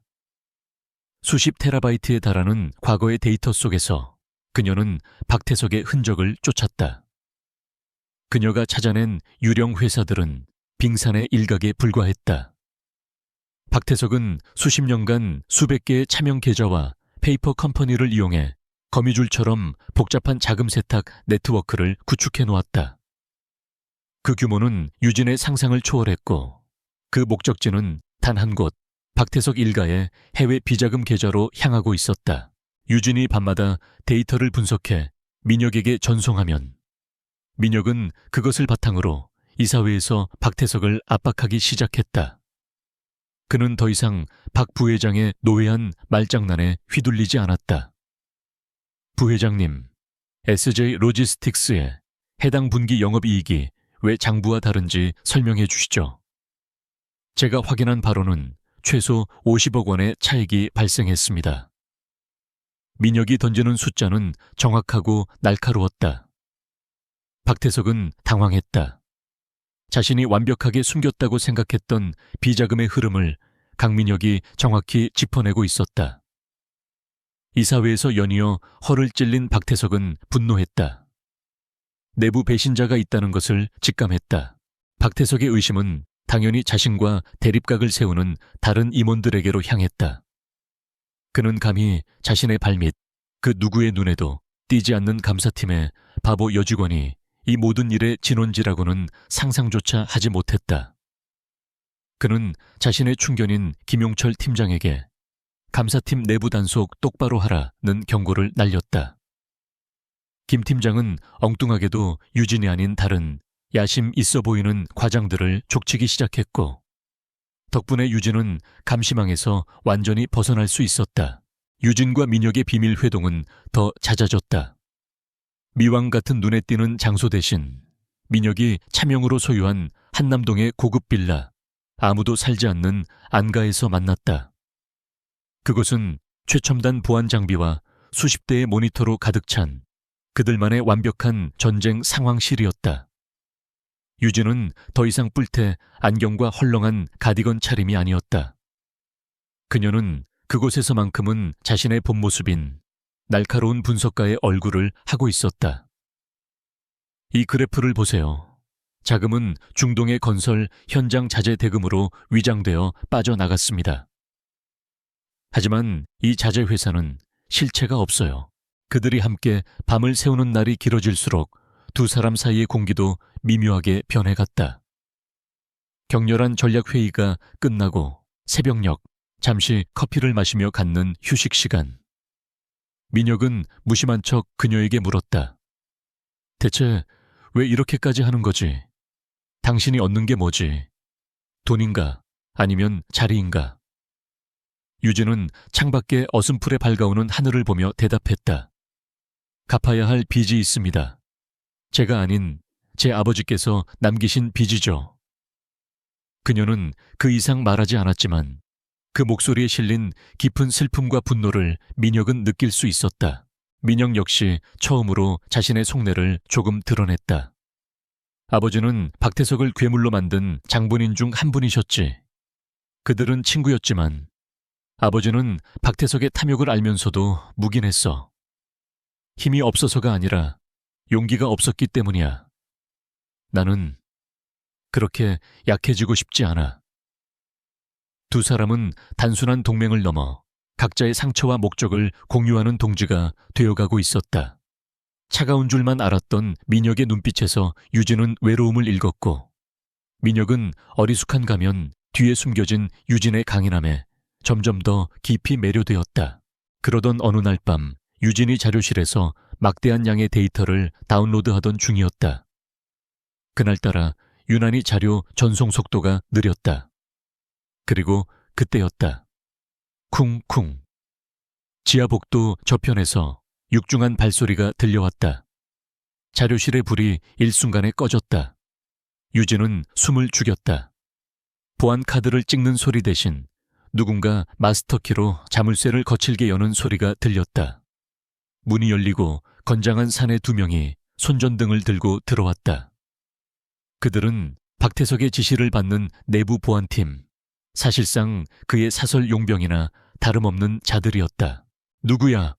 A: 수십 테라바이트에 달하는 과거의 데이터 속에서 그녀는 박태석의 흔적을 쫓았다. 그녀가 찾아낸 유령 회사들은 빙산의 일각에 불과했다. 박태석은 수십 년간 수백 개의 차명 계좌와 페이퍼 컴퍼니를 이용해 거미줄처럼 복잡한 자금 세탁 네트워크를 구축해 놓았다. 그 규모는 유진의 상상을 초월했고 그 목적지는 단 한 곳, 박태석 일가의 해외 비자금 계좌로 향하고 있었다. 유진이 밤마다 데이터를 분석해 민혁에게 전송하면 민혁은 그것을 바탕으로 이사회에서 박태석을 압박하기 시작했다. 그는 더 이상 박 부회장의 노회한 말장난에 휘둘리지 않았다. 부회장님, SJ 로지스틱스의 해당 분기 영업이익이 왜 장부와 다른지 설명해 주시죠. 제가 확인한 바로는 최소 50억 원의 차익이 발생했습니다. 민혁이 던지는 숫자는 정확하고 날카로웠다. 박태석은 당황했다. 자신이 완벽하게 숨겼다고 생각했던 비자금의 흐름을 강민혁이 정확히 짚어내고 있었다. 이사회에서 연이어 허를 찔린 박태석은 분노했다. 내부 배신자가 있다는 것을 직감했다. 박태석의 의심은 당연히 자신과 대립각을 세우는 다른 임원들에게로 향했다. 그는 감히 자신의 발밑, 그 누구의 눈에도 띄지 않는 감사팀의 바보 여직원이 이 모든 일의 진원지라고는 상상조차 하지 못했다. 그는 자신의 충견인 김용철 팀장에게 감사팀 내부 단속 똑바로 하라는 경고를 날렸다. 김 팀장은 엉뚱하게도 유진이 아닌 다른 야심 있어 보이는 과장들을 족치기 시작했고 덕분에 유진은 감시망에서 완전히 벗어날 수 있었다. 유진과 민혁의 비밀 회동은 더 잦아졌다. 미왕 같은 눈에 띄는 장소 대신 민혁이 차명으로 소유한 한남동의 고급 빌라, 아무도 살지 않는 안가에서 만났다. 그곳은 최첨단 보안 장비와 수십 대의 모니터로 가득 찬 그들만의 완벽한 전쟁 상황실이었다. 유진은 더 이상 뿔테 안경과 헐렁한 가디건 차림이 아니었다. 그녀는 그곳에서만큼은 자신의 본 모습인 날카로운 분석가의 얼굴을 하고 있었다. 이 그래프를 보세요. 자금은 중동의 건설 현장 자재 대금으로 위장되어 빠져나갔습니다. 하지만 이 자재 회사는 실체가 없어요. 그들이 함께 밤을 새우는 날이 길어질수록 두 사람 사이의 공기도 미묘하게 변해갔다. 격렬한 전략회의가 끝나고 새벽녘 잠시 커피를 마시며 갖는 휴식 시간. 민혁은 무심한 척 그녀에게 물었다. 대체 왜 이렇게까지 하는 거지? 당신이 얻는 게 뭐지? 돈인가? 아니면 자리인가? 유진은 창밖에 어슴풀에 밝아오는 하늘을 보며 대답했다. 갚아야 할 빚이 있습니다. 제가 아닌 제 아버지께서 남기신 빚이죠. 그녀는 그 이상 말하지 않았지만 그 목소리에 실린 깊은 슬픔과 분노를 민혁은 느낄 수 있었다. 민혁 역시 처음으로 자신의 속내를 조금 드러냈다. 아버지는 박태석을 괴물로 만든 장본인 중 한 분이셨지. 그들은 친구였지만 아버지는 박태석의 탐욕을 알면서도 묵인했어. 힘이 없어서가 아니라 용기가 없었기 때문이야. 나는 그렇게 약해지고 싶지 않아. 두 사람은 단순한 동맹을 넘어 각자의 상처와 목적을 공유하는 동지가 되어가고 있었다. 차가운 줄만 알았던 민혁의 눈빛에서 유진은 외로움을 읽었고, 민혁은 어리숙한 가면 뒤에 숨겨진 유진의 강인함에 점점 더 깊이 매료되었다. 그러던 어느 날 밤 유진이 자료실에서 막대한 양의 데이터를 다운로드하던 중이었다. 그날따라 유난히 자료 전송 속도가 느렸다. 그리고 그때였다. 쿵쿵. 지하복도 저편에서 육중한 발소리가 들려왔다. 자료실의 불이 일순간에 꺼졌다. 유진은 숨을 죽였다. 보안 카드를 찍는 소리 대신 누군가 마스터키로 자물쇠를 거칠게 여는 소리가 들렸다. 문이 열리고 건장한 사내 두 명이 손전등을 들고 들어왔다. 그들은 박태석의 지시를 받는 내부 보안팀, 사실상 그의 사설 용병이나 다름없는 자들이었다. 누구야?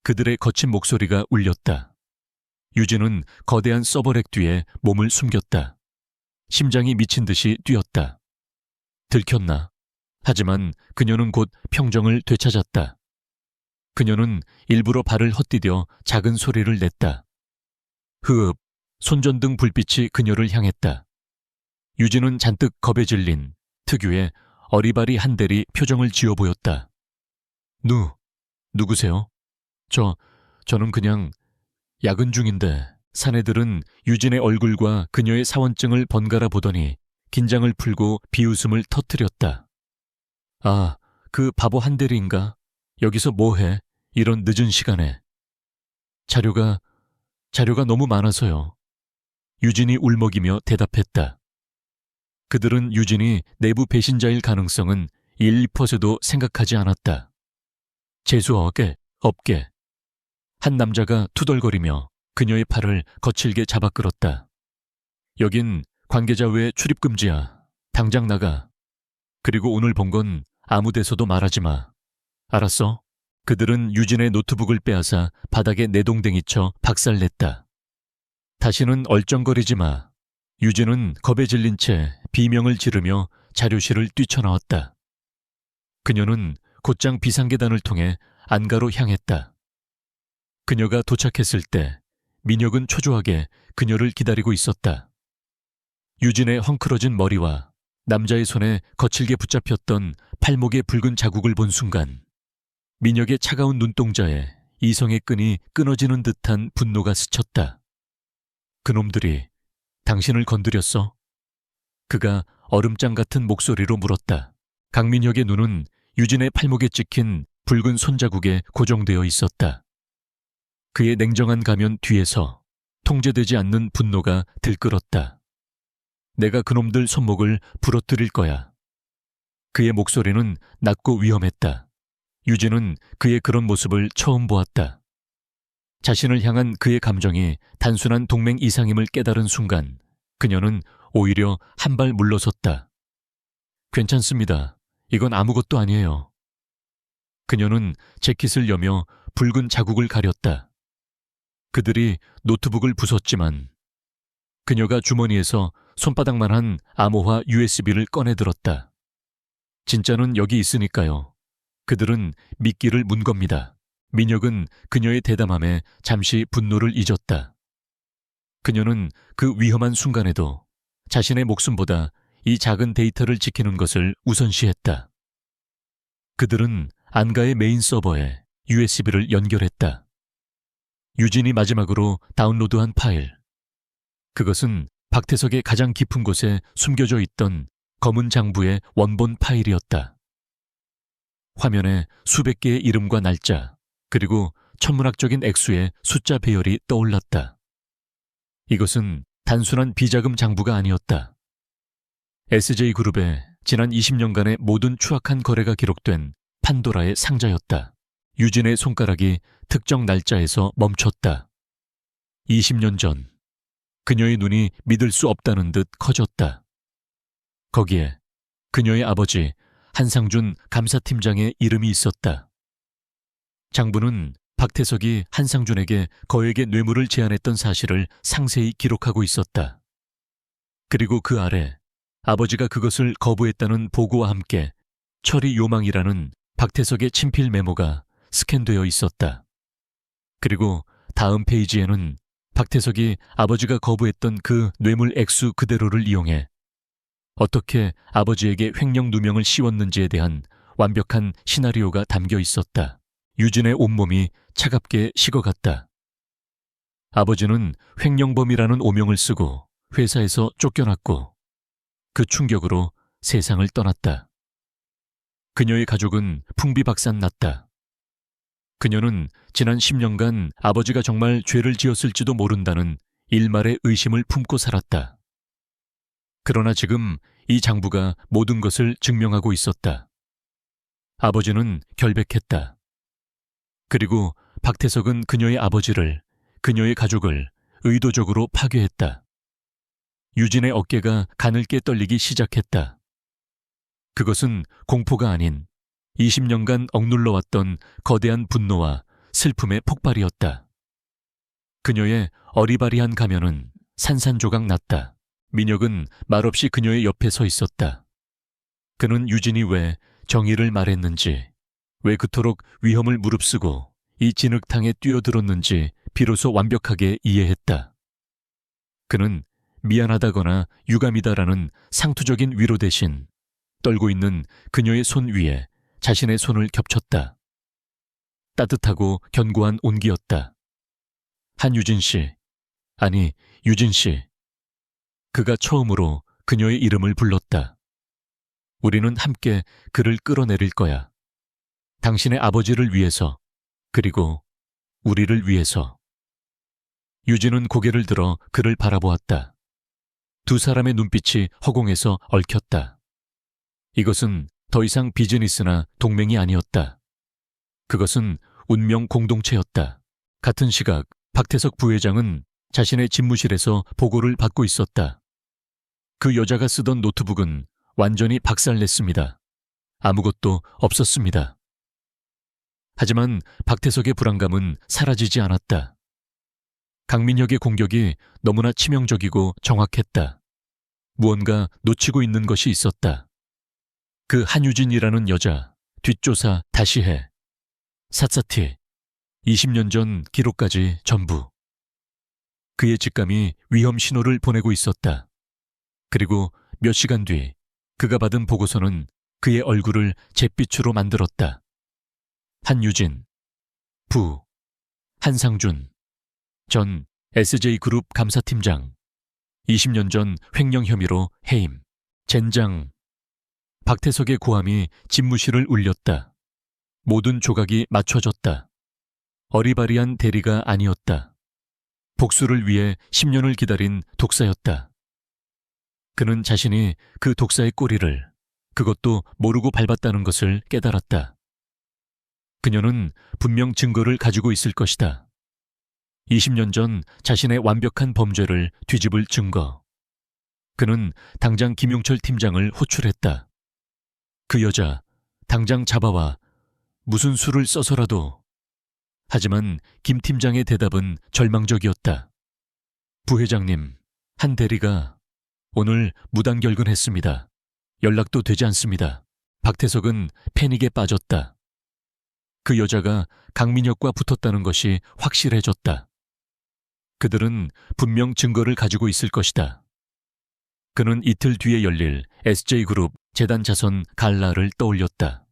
A: 그들의 거친 목소리가 울렸다. 유진은 거대한 서버렉 뒤에 몸을 숨겼다. 심장이 미친 듯이 뛰었다. 들켰나? 하지만 그녀는 곧 평정을 되찾았다. 그녀는 일부러 발을 헛디뎌 작은 소리를 냈다. 흐읍, 손전등 불빛이 그녀를 향했다. 유진은 잔뜩 겁에 질린 특유의 어리바리한 대리 표정을 지어 보였다. 누구세요? 저는 그냥 야근 중인데. 사내들은 유진의 얼굴과 그녀의 사원증을 번갈아 보더니 긴장을 풀고 비웃음을 터뜨렸다. 아, 그 바보 한 대리인가? 여기서 뭐해? 이런 늦은 시간에. 자료가 너무 많아서요. 유진이 울먹이며 대답했다. 그들은 유진이 내부 배신자일 가능성은 1, 2%도 생각하지 않았다. 재수없게. 한 남자가 투덜거리며 그녀의 팔을 거칠게 잡아 끌었다. 여긴 관계자 외 출입 금지야. 당장 나가. 그리고 오늘 본 건 아무 데서도 말하지 마. 알았어? 그들은 유진의 노트북을 빼앗아 바닥에 내동댕이쳐 박살냈다. 다시는 얼쩡거리지 마. 유진은 겁에 질린 채 비명을 지르며 자료실을 뛰쳐나왔다. 그녀는 곧장 비상계단을 통해 안가로 향했다. 그녀가 도착했을 때 민혁은 초조하게 그녀를 기다리고 있었다. 유진의 헝클어진 머리와 남자의 손에 거칠게 붙잡혔던 팔목의 붉은 자국을 본 순간 민혁의 차가운 눈동자에 이성의 끈이 끊어지는 듯한 분노가 스쳤다. 그놈들이 당신을 건드렸어? 그가 얼음장 같은 목소리로 물었다. 강민혁의 눈은 유진의 팔목에 찍힌 붉은 손자국에 고정되어 있었다. 그의 냉정한 가면 뒤에서 통제되지 않는 분노가 들끓었다. 내가 그놈들 손목을 부러뜨릴 거야. 그의 목소리는 낮고 위험했다. 유진은 그의 그런 모습을 처음 보았다. 자신을 향한 그의 감정이 단순한 동맹 이상임을 깨달은 순간 그녀는 오히려 한 발 물러섰다. 괜찮습니다. 이건 아무것도 아니에요. 그녀는 재킷을 여며 붉은 자국을 가렸다. 그들이 노트북을 부쉈지만 그녀가 주머니에서 손바닥만한 암호화 USB를 꺼내 들었다. 진짜는 여기 있으니까요. 그들은 미끼를 문 겁니다. 민혁은 그녀의 대담함에 잠시 분노를 잊었다. 그녀는 그 위험한 순간에도 자신의 목숨보다 이 작은 데이터를 지키는 것을 우선시했다. 그들은 안가의 메인 서버에 USB를 연결했다. 유진이 마지막으로 다운로드한 파일. 그것은 박태석의 가장 깊은 곳에 숨겨져 있던 검은 장부의 원본 파일이었다. 화면에 수백 개의 이름과 날짜, 그리고 천문학적인 액수의 숫자 배열이 떠올랐다. 이것은 단순한 비자금 장부가 아니었다. SJ그룹의 지난 20년간의 모든 추악한 거래가 기록된 판도라의 상자였다. 유진의 손가락이 특정 날짜에서 멈췄다. 20년 전, 그녀의 눈이 믿을 수 없다는 듯 커졌다. 거기에 그녀의 아버지 한상준 감사팀장의 이름이 있었다. 장부는 박태석이 한상준에게 거액의 뇌물을 제안했던 사실을 상세히 기록하고 있었다. 그리고 그 아래 아버지가 그것을 거부했다는 보고와 함께 처리 요망이라는 박태석의 친필 메모가 스캔되어 있었다. 그리고 다음 페이지에는 박태석이 아버지가 거부했던 그 뇌물 액수 그대로를 이용해 어떻게 아버지에게 횡령 누명을 씌웠는지에 대한 완벽한 시나리오가 담겨 있었다. 유진의 온몸이 차갑게 식어갔다. 아버지는 횡령범이라는 오명을 쓰고 회사에서 쫓겨났고 그 충격으로 세상을 떠났다. 그녀의 가족은 풍비박산났다. 그녀는 지난 10년간 아버지가 정말 죄를 지었을지도 모른다는 일말의 의심을 품고 살았다. 그러나 지금 이 장부가 모든 것을 증명하고 있었다. 아버지는 결백했다. 그리고 박태석은 그녀의 아버지를, 그녀의 가족을 의도적으로 파괴했다. 유진의 어깨가 가늘게 떨리기 시작했다. 그것은 공포가 아닌 20년간 억눌러왔던 거대한 분노와 슬픔의 폭발이었다. 그녀의 어리바리한 가면은 산산조각 났다. 민혁은 말없이 그녀의 옆에 서 있었다. 그는 유진이 왜 정의를 말했는지, 왜 그토록 위험을 무릅쓰고 이 진흙탕에 뛰어들었는지 비로소 완벽하게 이해했다. 그는 미안하다거나 유감이다라는 상투적인 위로 대신 떨고 있는 그녀의 손 위에 자신의 손을 겹쳤다. 따뜻하고 견고한 온기였다. 한유진 씨, 아니 유진 씨. 그가 처음으로 그녀의 이름을 불렀다. 우리는 함께 그를 끌어내릴 거야. 당신의 아버지를 위해서, 그리고 우리를 위해서. 유진은 고개를 들어 그를 바라보았다. 두 사람의 눈빛이 허공에서 얽혔다. 이것은 더 이상 비즈니스나 동맹이 아니었다. 그것은 운명 공동체였다. 같은 시각 박태석 부회장은 자신의 집무실에서 보고를 받고 있었다. 그 여자가 쓰던 노트북은 완전히 박살냈습니다. 아무것도 없었습니다. 하지만 박태석의 불안감은 사라지지 않았다. 강민혁의 공격이 너무나 치명적이고 정확했다. 무언가 놓치고 있는 것이 있었다. 그 한유진이라는 여자, 뒷조사 다시 해. 사사티, 20년 전 기록까지 전부. 그의 직감이 위험 신호를 보내고 있었다. 그리고 몇 시간 뒤 그가 받은 보고서는 그의 얼굴을 잿빛으로 만들었다. 한유진, 부, 한상준, 전 SJ그룹 감사팀장, 20년 전 횡령 혐의로 해임, 젠장. 박태석의 고함이 집무실을 울렸다. 모든 조각이 맞춰졌다. 어리바리한 대리가 아니었다. 복수를 위해 10년을 기다린 독사였다. 그는 자신이 그 독사의 꼬리를, 그것도 모르고 밟았다는 것을 깨달았다. 그녀는 분명 증거를 가지고 있을 것이다. 20년 전 자신의 완벽한 범죄를 뒤집을 증거. 그는 당장 김용철 팀장을 호출했다. 그 여자 당장 잡아와, 무슨 수를 써서라도. 하지만 김 팀장의 대답은 절망적이었다. 부회장님, 한 대리가 오늘 무단결근했습니다. 연락도 되지 않습니다. 박태석은 패닉에 빠졌다. 그 여자가 강민혁과 붙었다는 것이 확실해졌다. 그들은 분명 증거를 가지고 있을 것이다. 그는 이틀 뒤에 열릴 SJ그룹 재단 자선 갈라를 떠올렸다.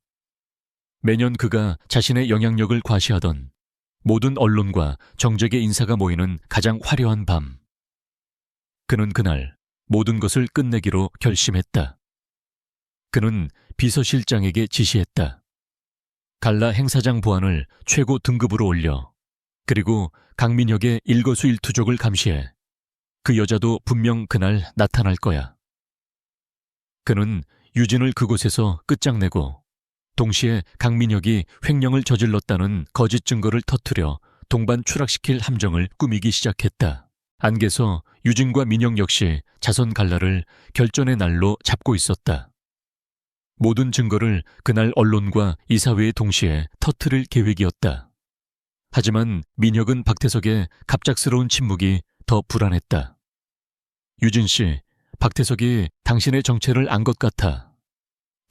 A: 매년 그가 자신의 영향력을 과시하던 모든 언론과 정재계 인사가 모이는 가장 화려한 밤. 그는 그날 모든 것을 끝내기로 결심했다. 그는 비서실장에게 지시했다. 갈라 행사장 보안을 최고 등급으로 올려, 그리고 강민혁의 일거수일투족을 감시해. 그 여자도 분명 그날 나타날 거야. 그는 유진을 그곳에서 끝장내고 동시에 강민혁이 횡령을 저질렀다는 거짓 증거를 터뜨려 동반 추락시킬 함정을 꾸미기 시작했다. 안개서 유진과 민혁 역시 자선 갈라를 결전의 날로 잡고 있었다. 모든 증거를 그날 언론과 이사회에 동시에 터뜨릴 계획이었다. 하지만 민혁은 박태석의 갑작스러운 침묵이 더 불안했다. 유진 씨, 박태석이 당신의 정체를 안 것 같아.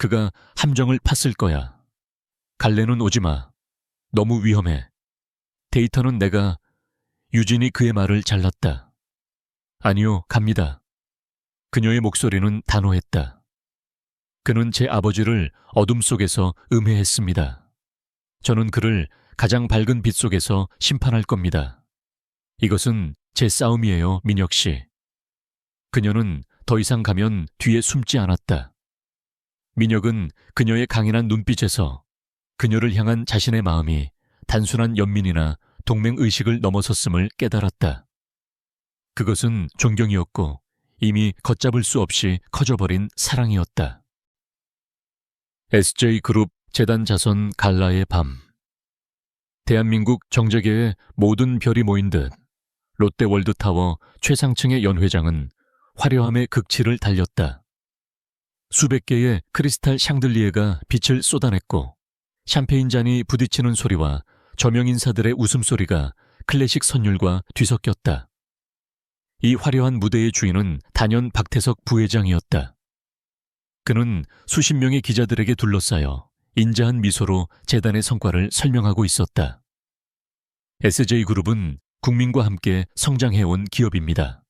A: 그가 함정을 팠을 거야. 갈래는 오지 마. 너무 위험해. 데이터는 내가... 유진이 그의 말을 잘랐다. 아니요, 갑니다. 그녀의 목소리는 단호했다. 그는 제 아버지를 어둠 속에서 음해했습니다. 저는 그를 가장 밝은 빛 속에서 심판할 겁니다. 이것은 제 싸움이에요, 민혁 씨. 그녀는 더 이상 가면 뒤에 숨지 않았다. 민혁은 그녀의 강인한 눈빛에서 그녀를 향한 자신의 마음이 단순한 연민이나 동맹의식을 넘어섰음을 깨달았다. 그것은 존경이었고 이미 걷잡을 수 없이 커져버린 사랑이었다. SJ그룹 재단 자선 갈라의 밤. 대한민국 정재계의 모든 별이 모인 듯 롯데월드타워 최상층의 연회장은 화려함의 극치를 달렸다. 수백 개의 크리스탈 샹들리에가 빛을 쏟아냈고 샴페인 잔이 부딪히는 소리와 저명 인사들의 웃음소리가 클래식 선율과 뒤섞였다. 이 화려한 무대의 주인은 단연 박태석 부회장이었다. 그는 수십 명의 기자들에게 둘러싸여 인자한 미소로 재단의 성과를 설명하고 있었다. SJ그룹은 국민과 함께 성장해온 기업입니다.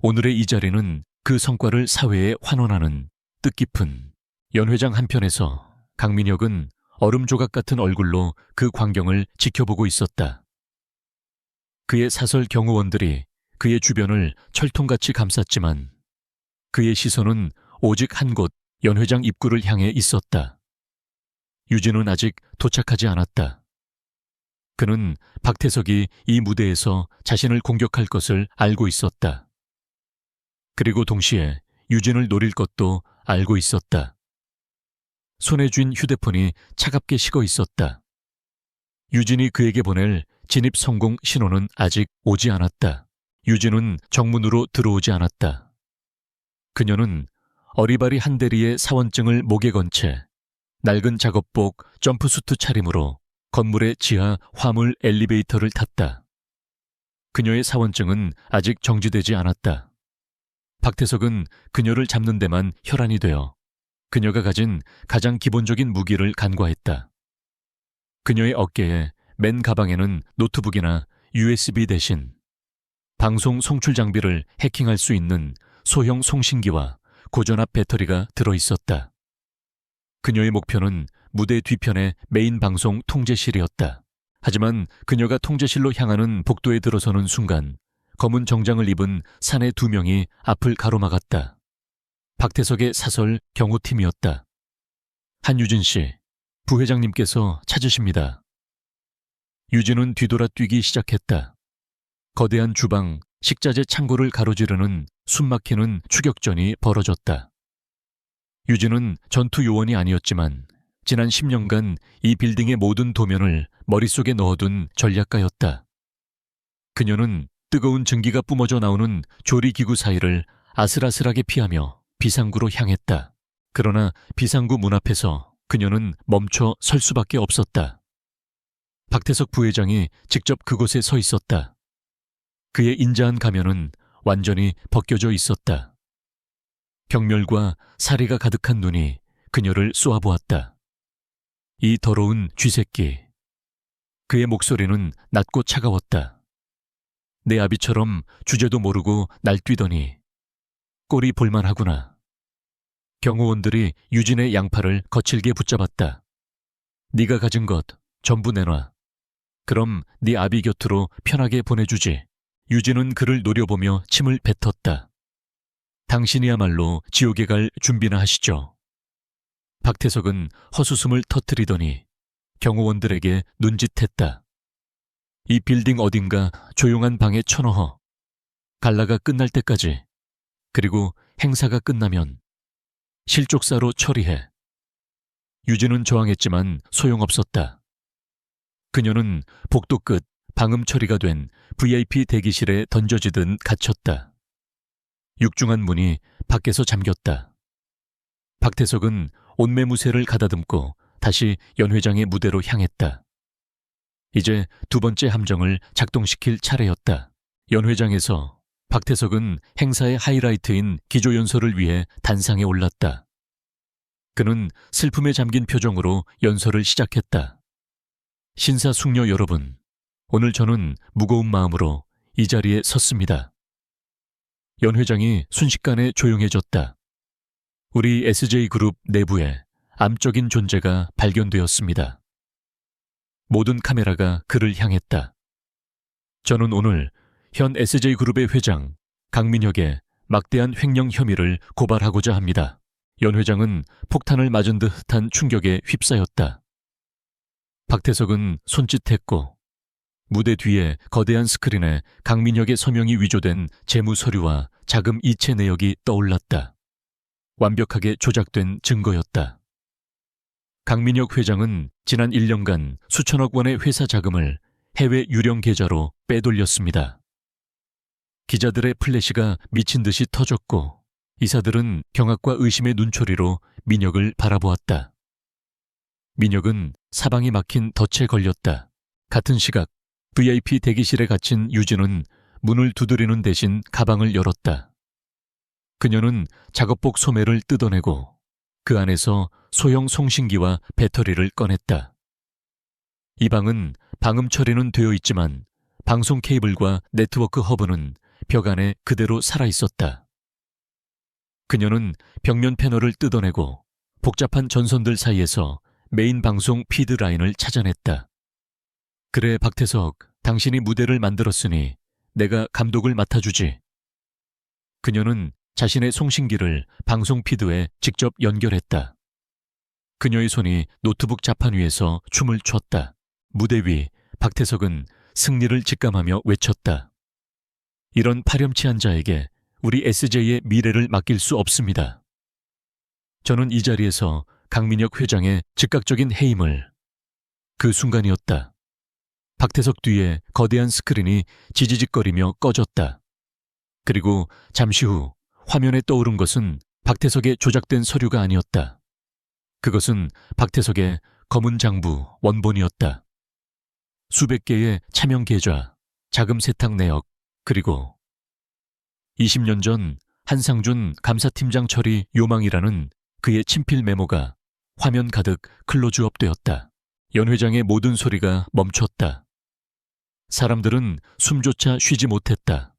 A: 오늘의 이 자리는 그 성과를 사회에 환원하는 뜻깊은 연회장 한편에서 강민혁은 얼음 조각 같은 얼굴로 그 광경을 지켜보고 있었다. 그의 사설 경호원들이 그의 주변을 철통같이 감쌌지만 그의 시선은 오직 한 곳 연회장 입구를 향해 있었다. 유진은 아직 도착하지 않았다. 그는 박태석이 이 무대에서 자신을 공격할 것을 알고 있었다. 그리고 동시에 유진을 노릴 것도 알고 있었다. 손에 쥔 휴대폰이 차갑게 식어 있었다. 유진이 그에게 보낼 진입 성공 신호는 아직 오지 않았다. 유진은 정문으로 들어오지 않았다. 그녀는 어리바리 한 대리의 사원증을 목에 건 채 낡은 작업복 점프수트 차림으로 건물의 지하 화물 엘리베이터를 탔다. 그녀의 사원증은 아직 정지되지 않았다. 박태석은 그녀를 잡는 데만 혈안이 되어 그녀가 가진 가장 기본적인 무기를 간과했다. 그녀의 어깨에 맨 가방에는 노트북이나 USB 대신 방송 송출 장비를 해킹할 수 있는 소형 송신기와 고전압 배터리가 들어있었다. 그녀의 목표는 무대 뒤편의 메인 방송 통제실이었다. 하지만 그녀가 통제실로 향하는 복도에 들어서는 순간 검은 정장을 입은 사내 2명이 앞을 가로막았다. 박태석의 사설 경호팀이었다. 한유진 씨, 부회장님께서 찾으십니다. 유진은 뒤돌아 뛰기 시작했다. 거대한 주방, 식자재 창고를 가로지르는 숨막히는 추격전이 벌어졌다. 유진은 전투 요원이 아니었지만 지난 10년간 이 빌딩의 모든 도면을 머릿속에 넣어둔 전략가였다. 그녀는 뜨거운 증기가 뿜어져 나오는 조리기구 사이를 아슬아슬하게 피하며 비상구로 향했다. 그러나 비상구 문 앞에서 그녀는 멈춰 설 수밖에 없었다. 박태석 부회장이 직접 그곳에 서 있었다. 그의 인자한 가면은 완전히 벗겨져 있었다. 경멸과 사리가 가득한 눈이 그녀를 쏘아보았다. 이 더러운 쥐새끼. 그의 목소리는 낮고 차가웠다. 내 아비처럼 주제도 모르고 날뛰더니 꼴이 볼만하구나. 경호원들이 유진의 양팔을 거칠게 붙잡았다. 네가 가진 것 전부 내놔. 그럼 네 아비 곁으로 편하게 보내주지. 유진은 그를 노려보며 침을 뱉었다. 당신이야말로 지옥에 갈 준비나 하시죠. 박태석은 헛웃음을 터뜨리더니 경호원들에게 눈짓했다. 이 빌딩 어딘가 조용한 방에 쳐넣어. 갈라가 끝날 때까지. 그리고 행사가 끝나면 실족사로 처리해. 유진은 저항했지만 소용없었다. 그녀는 복도 끝 방음 처리가 된 VIP 대기실에 던져지듯 갇혔다. 육중한 문이 밖에서 잠겼다. 박태석은 옷매무새를 가다듬고 다시 연 회장의 무대로 향했다. 이제 두 번째 함정을 작동시킬 차례였다. 연 회장에서 박태석은 행사의 하이라이트인 기조연설을 위해 단상에 올랐다. 그는 슬픔에 잠긴 표정으로 연설을 시작했다. 신사숙녀 여러분, 오늘 저는 무거운 마음으로 이 자리에 섰습니다. 연 회장이 순식간에 조용해졌다. 우리 SJ그룹 내부에 암적인 존재가 발견되었습니다. 모든 카메라가 그를 향했다. 저는 오늘 현 SJ그룹의 회장 강민혁의 막대한 횡령 혐의를 고발하고자 합니다. 연 회장은 폭탄을 맞은 듯한 충격에 휩싸였다. 박태석은 손짓했고 무대 뒤에 거대한 스크린에 강민혁의 서명이 위조된 재무 서류와 자금 이체 내역이 떠올랐다. 완벽하게 조작된 증거였다. 강민혁 회장은 지난 1년간 수천억 원의 회사 자금을 해외 유령 계좌로 빼돌렸습니다. 기자들의 플래시가 미친 듯이 터졌고 이사들은 경악과 의심의 눈초리로 민혁을 바라보았다. 민혁은 사방이 막힌 덫에 걸렸다. 같은 시각 VIP 대기실에 갇힌 유진은 문을 두드리는 대신 가방을 열었다. 그녀는 작업복 소매를 뜯어내고 그 안에서 소형 송신기와 배터리를 꺼냈다. 이 방은 방음 처리는 되어 있지만 방송 케이블과 네트워크 허브는 벽 안에 그대로 살아있었다. 그녀는 벽면 패널을 뜯어내고 복잡한 전선들 사이에서 메인 방송 피드 라인을 찾아냈다. 그래 박태석, 당신이 무대를 만들었으니 내가 감독을 맡아주지. 그녀는 자신의 송신기를 방송 피드에 직접 연결했다. 그녀의 손이 노트북 자판 위에서 춤을 췄다. 무대 위 박태석은 승리를 직감하며 외쳤다. 이런 파렴치한 자에게 우리 SJ의 미래를 맡길 수 없습니다. 저는 이 자리에서 강민혁 회장의 즉각적인 해임을. 그 순간이었다. 박태석 뒤에 거대한 스크린이 지지직거리며 꺼졌다. 그리고 잠시 후 화면에 떠오른 것은 박태석의 조작된 서류가 아니었다. 그것은 박태석의 검은 장부 원본이었다. 수백 개의 차명 계좌, 자금 세탁 내역, 그리고 20년 전 한상준 감사팀장 처리 요망이라는 그의 친필 메모가 화면 가득 클로즈업 되었다. 연 회장의 모든 소리가 멈췄다. 사람들은 숨조차 쉬지 못했다.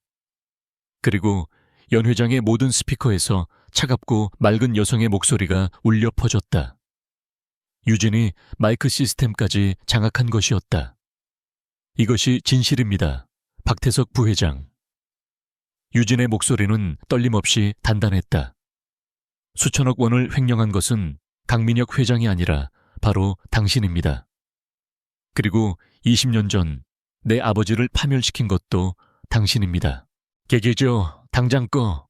A: 그리고 연 회장의 모든 스피커에서 차갑고 맑은 여성의 목소리가 울려 퍼졌다. 유진이 마이크 시스템까지 장악한 것이었다. 이것이 진실입니다. 박태석 부회장. 유진의 목소리는 떨림없이 단단했다. 수천억 원을 횡령한 것은 강민혁 회장이 아니라 바로 당신입니다. 그리고 20년 전 내 아버지를 파멸시킨 것도 당신입니다. 개기죠. 당장 꺼.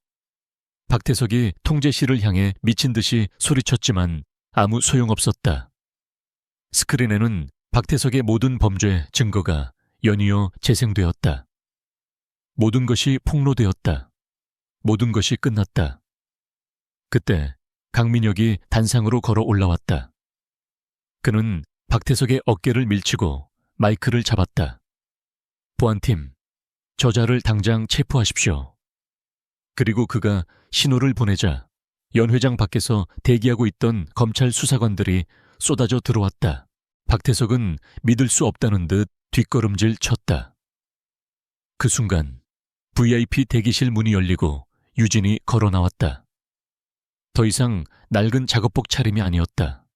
A: 박태석이 통제실을 향해 미친 듯이 소리쳤지만 아무 소용없었다. 스크린에는 박태석의 모든 범죄 증거가 연이어 재생되었다. 모든 것이 폭로되었다. 모든 것이 끝났다. 그때 강민혁이 단상으로 걸어 올라왔다. 그는 박태석의 어깨를 밀치고 마이크를 잡았다. 보안팀, 저자를 당장 체포하십시오. 그리고 그가 신호를 보내자 연 회장 밖에서 대기하고 있던 검찰 수사관들이 쏟아져 들어왔다. 박태석은 믿을 수 없다는 듯 뒷걸음질 쳤다. 그 순간 VIP 대기실 문이 열리고 유진이 걸어 나왔다. 더 이상 낡은 작업복 차림이 아니었다.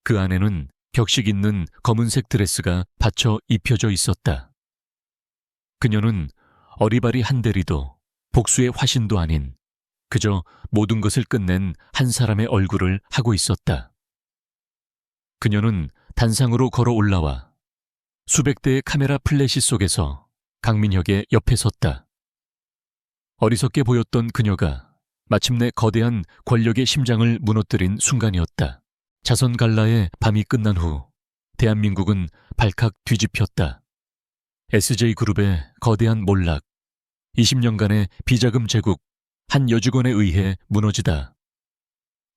A: 그 안에는 격식 있는 검은색 드레스가 받쳐 입혀져 있었다. 그녀는 어리바리 한 대리도 복수의 화신도 아닌 그저 모든 것을 끝낸 한 사람의 얼굴을 하고 있었다. 그녀는 단상으로 걸어 올라와 수백 대의 카메라 플래시 속에서 강민혁의 옆에 섰다. 어리석게 보였던 그녀가 마침내 거대한 권력의 심장을 무너뜨린 순간이었다. 자선 갈라의 밤이 끝난 후 대한민국은 발칵 뒤집혔다. SJ그룹의 거대한 몰락, 20년간의 비자금 제국, 한 여직원에 의해 무너지다.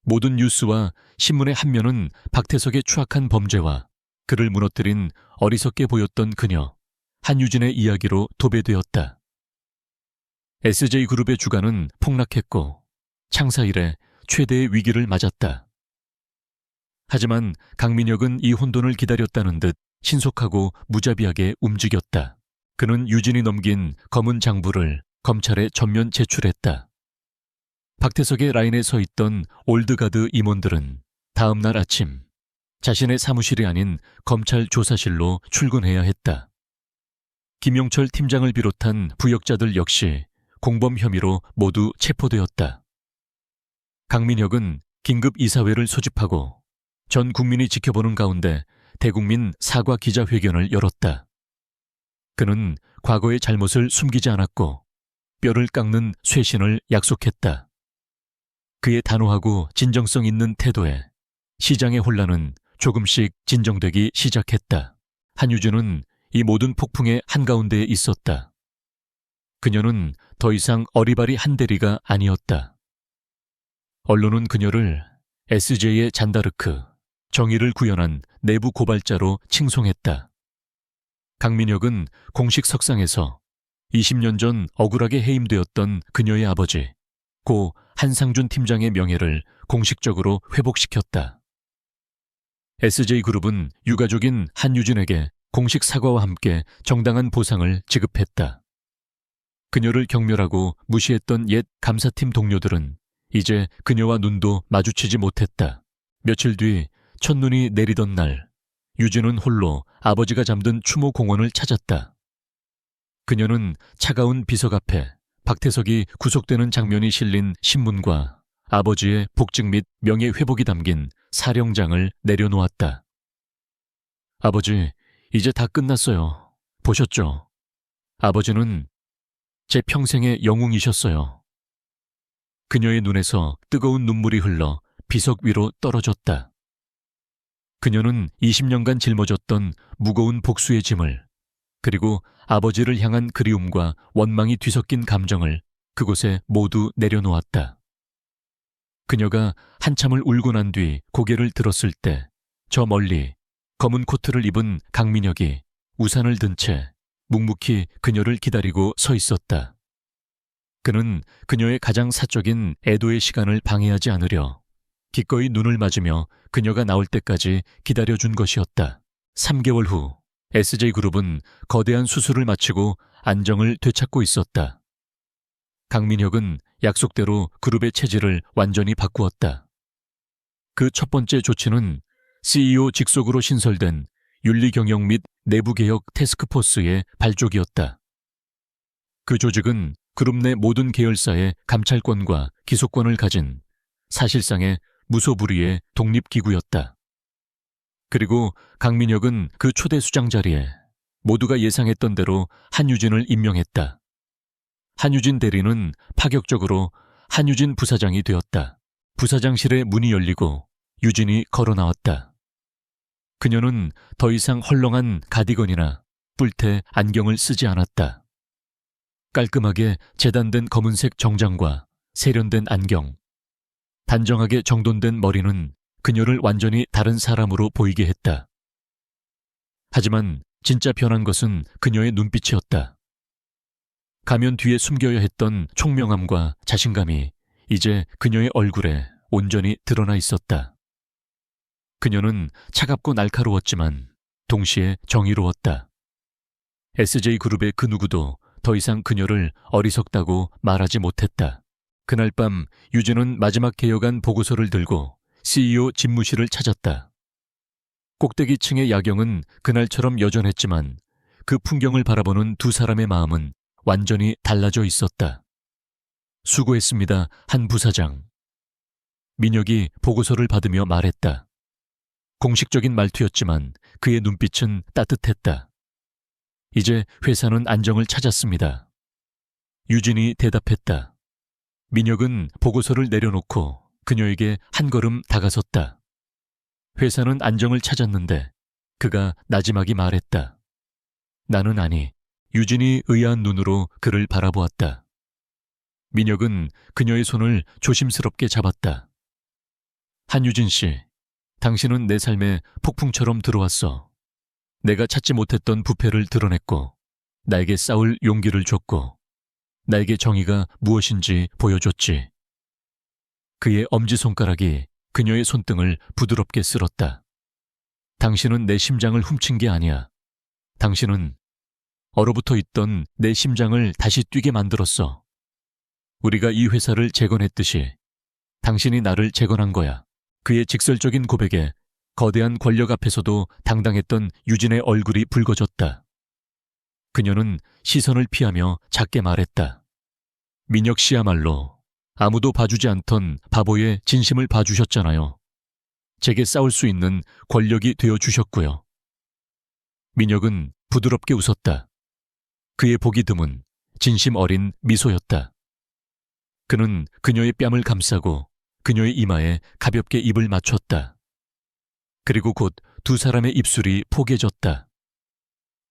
A: 모든 뉴스와 신문의 한 면은 박태석의 추악한 범죄와 그를 무너뜨린 어리석게 보였던 그녀, 한유진의 이야기로 도배되었다. SJ그룹의 주가는 폭락했고 창사 이래 최대의 위기를 맞았다. 하지만 강민혁은 이 혼돈을 기다렸다는 듯 신속하고 무자비하게 움직였다. 그는 유진이 넘긴 검은 장부를 검찰에 전면 제출했다. 박태석의 라인에 서 있던 올드가드 임원들은 다음 날 아침 자신의 사무실이 아닌 검찰 조사실로 출근해야 했다. 김용철 팀장을 비롯한 부역자들 역시 공범 혐의로 모두 체포되었다. 강민혁은 긴급 이사회를 소집하고 전 국민이 지켜보는 가운데 대국민 사과 기자회견을 열었다. 그는 과거의 잘못을 숨기지 않았고 뼈를 깎는 쇄신을 약속했다. 그의 단호하고 진정성 있는 태도에 시장의 혼란은 조금씩 진정되기 시작했다. 한유진은 이 모든 폭풍의 한가운데에 있었다. 그녀는 더 이상 어리바리 한대리가 아니었다. 언론은 그녀를 SJ의 잔다르크, 정의를 구현한 내부 고발자로 칭송했다. 강민혁은 공식 석상에서 20년 전 억울하게 해임되었던 그녀의 아버지, 고 한상준 팀장의 명예를 공식적으로 회복시켰다. SJ그룹은 유가족인 한유진에게 공식 사과와 함께 정당한 보상을 지급했다. 그녀를 경멸하고 무시했던 옛 감사팀 동료들은 이제 그녀와 눈도 마주치지 못했다. 며칠 뒤 첫눈이 내리던 날, 유진은 홀로 아버지가 잠든 추모 공원을 찾았다. 그녀는 차가운 비석 앞에 박태석이 구속되는 장면이 실린 신문과 아버지의 복직 및 명예회복이 담긴 사령장을 내려놓았다. 아버지, 이제 다 끝났어요. 보셨죠? 아버지는 제 평생의 영웅이셨어요. 그녀의 눈에서 뜨거운 눈물이 흘러 비석 위로 떨어졌다. 그녀는 20년간 짊어졌던 무거운 복수의 짐을, 그리고 아버지를 향한 그리움과 원망이 뒤섞인 감정을 그곳에 모두 내려놓았다. 그녀가 한참을 울고 난 뒤 고개를 들었을 때 저 멀리 검은 코트를 입은 강민혁이 우산을 든 채 묵묵히 그녀를 기다리고 서 있었다. 그는 그녀의 가장 사적인 애도의 시간을 방해하지 않으려 기꺼이 눈을 맞으며 그녀가 나올 때까지 기다려준 것이었다. 3개월 후 SJ그룹은 거대한 수술을 마치고 안정을 되찾고 있었다. 강민혁은 약속대로 그룹의 체질을 완전히 바꾸었다. 그 첫 번째 조치는 CEO 직속으로 신설된 윤리경영 및 내부개혁 태스크포스의 발족이었다. 그 조직은 그룹 내 모든 계열사의 감찰권과 기소권을 가진 사실상의 무소불위의 독립기구였다. 그리고 강민혁은 그 초대 수장 자리에 모두가 예상했던 대로 한유진을 임명했다. 한유진 대리는 파격적으로 한유진 부사장이 되었다. 부사장실의 문이 열리고 유진이 걸어 나왔다. 그녀는 더 이상 헐렁한 가디건이나 뿔테 안경을 쓰지 않았다. 깔끔하게 재단된 검은색 정장과 세련된 안경, 단정하게 정돈된 머리는 그녀를 완전히 다른 사람으로 보이게 했다. 하지만 진짜 변한 것은 그녀의 눈빛이었다. 가면 뒤에 숨겨야 했던 총명함과 자신감이 이제 그녀의 얼굴에 온전히 드러나 있었다. 그녀는 차갑고 날카로웠지만 동시에 정의로웠다. SJ그룹의 그 누구도 더 이상 그녀를 어리석다고 말하지 못했다. 그날 밤 유진은 마지막 개혁안 보고서를 들고 CEO 집무실을 찾았다. 꼭대기층의 야경은 그날처럼 여전했지만 그 풍경을 바라보는 두 사람의 마음은 완전히 달라져 있었다. 수고했습니다, 한 부사장. 민혁이 보고서를 받으며 말했다. 공식적인 말투였지만 그의 눈빛은 따뜻했다. 이제 회사는 안정을 찾았습니다. 유진이 대답했다. 민혁은 보고서를 내려놓고 그녀에게 한 걸음 다가섰다. 회사는 안정을 찾았는데 그가 나지막이 말했다. 나는 아니, 유진이 의아한 눈으로 그를 바라보았다. 민혁은 그녀의 손을 조심스럽게 잡았다. 한유진 씨, 당신은 내 삶에 폭풍처럼 들어왔어. 내가 찾지 못했던 부패를 드러냈고, 나에게 싸울 용기를 줬고, 나에게 정의가 무엇인지 보여줬지. 그의 엄지손가락이 그녀의 손등을 부드럽게 쓸었다. 당신은 내 심장을 훔친 게 아니야. 당신은 얼어붙어 있던 내 심장을 다시 뛰게 만들었어. 우리가 이 회사를 재건했듯이 당신이 나를 재건한 거야. 그의 직설적인 고백에 거대한 권력 앞에서도 당당했던 유진의 얼굴이 붉어졌다. 그녀는 시선을 피하며 작게 말했다. 민혁 씨야말로 아무도 봐주지 않던 바보의 진심을 봐주셨잖아요. 제게 싸울 수 있는 권력이 되어주셨고요. 민혁은 부드럽게 웃었다. 그의 보기 드문 진심 어린 미소였다. 그는 그녀의 뺨을 감싸고 그녀의 이마에 가볍게 입을 맞췄다. 그리고 곧 두 사람의 입술이 포개졌다.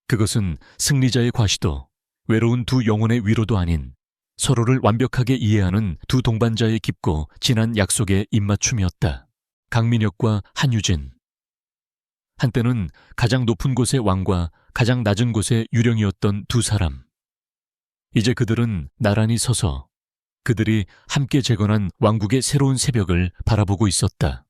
A: 그것은 승리자의 과시도 외로운 두 영혼의 위로도 아닌 서로를 완벽하게 이해하는 두 동반자의 깊고 진한 약속의 입맞춤이었다. 강민혁과 한유진. 한때는 가장 높은 곳의 왕과 가장 낮은 곳의 유령이었던 두 사람. 이제 그들은 나란히 서서 그들이 함께 재건한 왕국의 새로운 새벽을 바라보고 있었다.